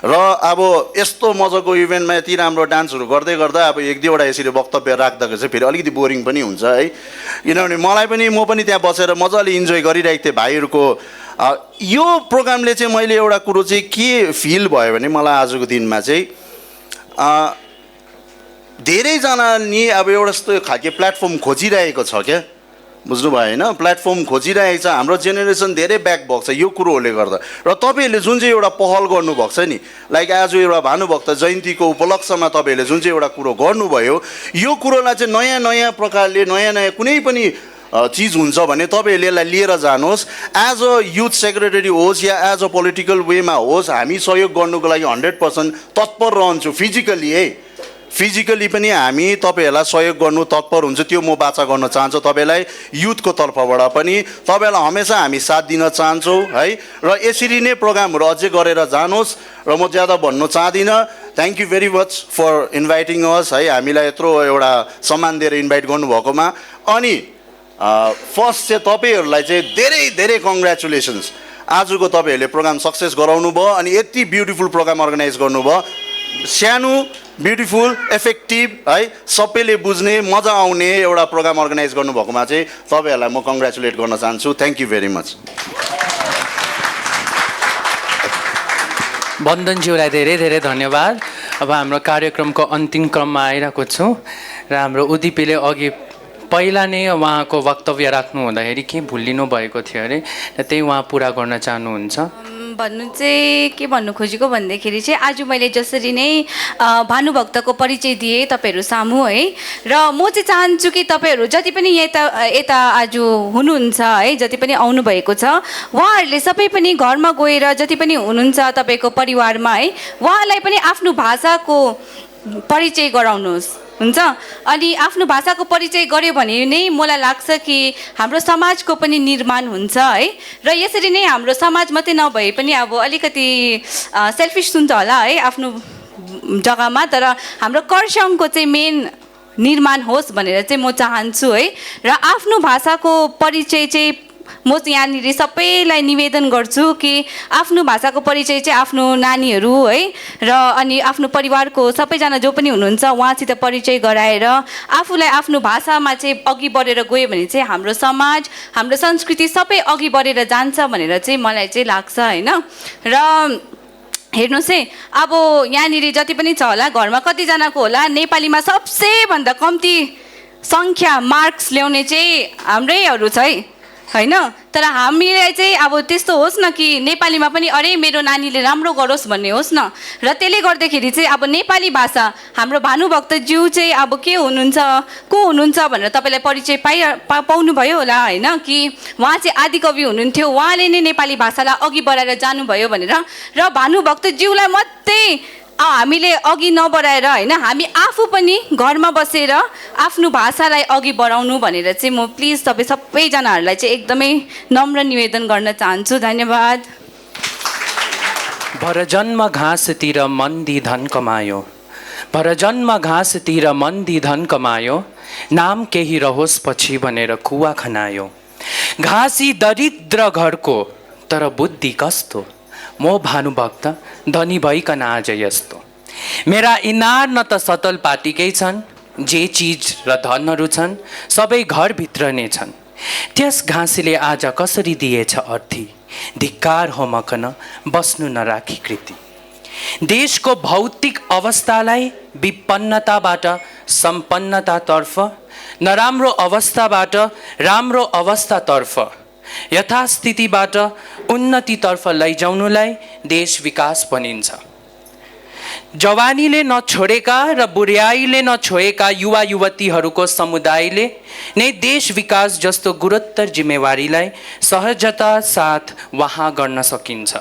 र अब यस्तो मजाको इभेन्टमा यति राम्रो डान्सहरू गर्दै गर्दा अब एक दुईवटा यसरी वक्तव्य राख्दाखेरि चाहिँ फेरि अलिकति बोरिङ पनि हुन्छ है। किनभने म पनि त्यहाँ बसेर मजाले इन्जोय गरिरहेको थिएँ भाइहरूको। यो प्रोग्रामले चाहिँ मैले एउटा कुरो चाहिँ के फिल भयो भने मलाई आजको दिनमा चाहिँ धेरैजना नि अब एउटा यस्तो खालको प्लेटफर्म खोजिरहेको छ क्या, बुझ्नुभयो होइन? प्लेटफर्म खोजिरहेको छ, हाम्रो जेनेरेसन धेरै ब्याक भएको छ यो कुरोहरूले गर्दा। र तपाईँहरूले जुन चाहिँ एउटा पहल गर्नुभएको छ नि, लाइक आज एउटा भानुभक्त जयन्तीको उपलक्ष्यमा तपाईँहरूले जुन चाहिँ एउटा कुरो गर्नुभयो, यो कुरोलाई चाहिँ नयाँ नयाँ प्रकारले नयाँ नयाँ कुनै पनि चिज हुन्छ भने तपाईँहरूले यसलाई लिएर जानुहोस्। एज अ युथ सेक्रेटरी होस् या एज अ पोलिटिकल वेमा होस्, हामी सहयोग गर्नुको लागि 100% तत्पर रहन्छु। फिजिकली पनि हामी तपाईँहरूलाई सहयोग गर्नु तत्पर हुन्छ, त्यो म बाचा गर्न चाहन्छु। तपाईँलाई युथको तर्फबाट पनि तपाईँहरूलाई हमेसा हामी साथ दिन चाहन्छौँ है। र यसरी नै प्रोग्रामहरू अझै गरेर जानुहोस् र म ज्यादा भन्नु चाहदिनँ। Thank you very much for inviting us है, हामीलाई यत्रो एउटा सम्मान दिएर इन्भाइट गर्नुभएकोमा। अनि फर्स्ट चाहिँ तपाईँहरूलाई चाहिँ धेरै धेरै कङ्ग्रेचुलेसन्स। आजको तपाईँहरूले प्रोग्राम सक्सेस गराउनु भयो अनि यति ब्युटिफुल प्रोग्राम अर्गनाइज गर्नुभयो। सानो ब्युटिफुल इफेक्टिभ है, सबैले बुझ्ने मजा आउने एउटा प्रोग्राम अर्गनाइज गर्नुभएकोमा चाहिँ तपाईँहरूलाई म कङ्ग्रेचुलेट गर्न चाहन्छु। Thank you very much. वन्दनज्यूलाई धेरै धेरै धन्यवाद। अब हाम्रो कार्यक्रमको अन्तिम क्रममा आइरहेको छु र हाम्रो उदिपीले अघि पहिला नै उहाँको वक्तव्य राख्नु हुँदाखेरि के भुलिनु भएको थियो अरे, र त्यही उहाँ पुरा गर्न चाहनुहुन्छ? भन्नु चाहिँ के भन्नु खोजेको भन्दाखेरि चाहिँ आज मैले जसरी नै भानुभक्तको परिचय दिएँ तपाईँहरू सामु है, र म चाहिँ चाहन्छु कि तपाईँहरू जति पनि यता आज हुनुहुन्छ है, जति पनि आउनुभएको छ, उहाँहरूले सबै पनि घरमा गएर जति पनि हुनुहुन्छ तपाईँको परिवारमा है, उहाँलाई पनि आफ्नो भाषाको परिचय गराउनुहोस् हुन्छ। अनि आफ्नो भाषाको परिचय गऱ्यो भने नै मलाई लाग्छ कि हाम्रो समाजको पनि निर्माण हुन्छ है। र यसरी नै हाम्रो समाज मात्रै नभए पनि अब अलिकति सेल्फिस हुन्छ होला है आफ्नो जग्गामा, तर हाम्रो खरसाङको चाहिँ मेन निर्माण होस् भनेर चाहिँ म चाहन्छु है। र आफ्नो भाषाको परिचय चाहिँ म यहाँनिर सबैलाई निवेदन गर्छु कि आफ्नो भाषाको परिचय चाहिँ आफ्नो नानीहरू है र अनि आफ्नो परिवारको सबैजना जो पनि हुनुहुन्छ उहाँसित परिचय गराएर आफूलाई आफ्नो भाषामा चाहिँ अघि बढेर गयो भने चाहिँ हाम्रो समाज, हाम्रो संस्कृति सबै अघि बढेर जान्छ भनेर चाहिँ मलाई चाहिँ लाग्छ होइन। र हेर्नुहोस् है, अब यहाँनिर जति पनि छ होला, घरमा कतिजनाको होला नेपालीमा सबसे भन्दा कम्ती सङ्ख्या मार्क्स ल्याउने चाहिँ हाम्रैहरू छ है होइन। तर हामीलाई चाहिँ अब त्यस्तो होस् न कि नेपालीमा पनि अरे मेरो नानीले राम्रो गरोस् भन्ने होस् न। र त्यसले गर्दाखेरि चाहिँ अब नेपाली भाषा हाम्रो भानुभक्तज्यू चाहिँ अब के हुनुहुन्छ, को हुनुहुन्छ भनेर तपाईँलाई परिचय पाउनुभयो होला होइन, कि उहाँ चाहिँ आदिकवि हुनुहुन्थ्यो, उहाँले नै नेपाली भाषालाई अघि बढाएर जानुभयो भनेर। र भानुभक्तज्यूलाई मात्रै हामीले अघि नबढाएर होइन, हामी आफू पनि घरमा बसेर आफ्नो भाषालाई अघि बढाउनु भनेर चाहिँ म प्लिज तपाईँ सबैजनाहरूलाई चाहिँ एकदमै नम्र निवेदन गर्न चाहन्छु। धन्यवाद। भरजन्म घाँसतिर मन्दी धन कमायो, भरजन्म घाँसतिर मन्दी धन कमायो, नाम केही रहोस् पछि भनेर कुवा खनायो। घाँसी दरिद्र घरको तर बुद्धि कस्तो, म भानुभक्त धनी भइकन आज यस्तो। मेरा इनार न त सतल पाटीकै छन्, जे चिज र धनहरू छन् सबै घरभित्र नै छन्। त्यस घाँसीले आज कसरी दिएछ अर्थी, धिक्कार हो मकन बस्नु नराखी कृति। देशको भौतिक अवस्थालाई विपन्नताबाट सम्पन्नतातर्फ, नराम्रो अवस्थाबाट राम्रो अवस्थातर्फ, यथास्थितिबाट उन्नतितर्फ लैजाउनुलाई देश विकास भनिन्छ। जवानीले नछोडेका र बुढ्याइले नछोएका युवा युवतीहरूको समुदायले नै देश विकास जस्तो गुरुत्तर जिम्मेवारीलाई सहजता साथ वहाँ गर्न सकिन्छ।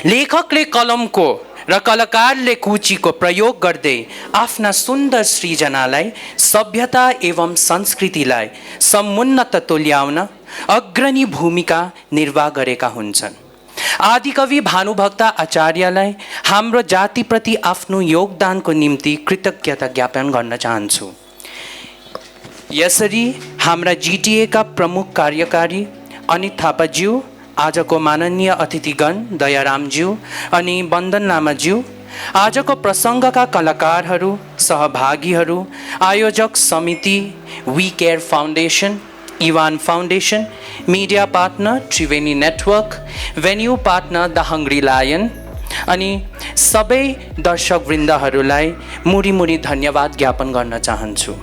लेखकले कलमको र कलाकारले कुचीको प्रयोग गर्दै आफ्ना सुन्दर सृजनालाई, सभ्यता एवं संस्कृतिलाई समुन्नत तुल्याउन अग्रणी भूमिका निर्वाह गरेका हुन्छन्। आदिकवि भानुभक्त आचार्यलाई हाम्रो जातिप्रति आफ्नो योगदानको निम्ति कृतज्ञता ज्ञापन गर्न चाहन्छु। यसरी हाम्रा जिटिएका प्रमुख कार्यकारी अनित थापाज्यू, आजको माननीय अतिथिगण दयारामज्यू अनि वन्दन लामाज्यू, आजको प्रसङ्गका कलाकारहरू, सहभागीहरू, आयोजक समिति, we care foundation, Ivan foundation, media partner Triveni network, venue partner the hungry lion अनि सबै दर्शकवृन्दहरूलाई मुरी धन्यवाद ज्ञापन गर्न चाहन्छु।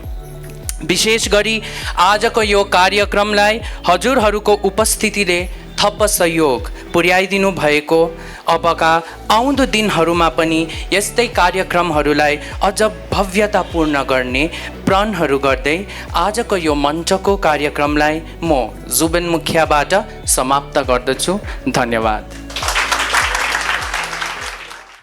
विशेष गरी आजको यो कार्यक्रमलाई हजुरहरूको उपस्थितिले थप सहयोग पुर्याइदिनु भएको, अबका आउँदो दिनहरूमा पनि यस्तै कार्यक्रमहरूलाई अझ भव्यतापूर्ण गर्ने प्रणहरू गर्दै आजको यो मञ्चको कार्यक्रमलाई म जुबेन मुखियाबाट समाप्त गर्दछु। धन्यवाद।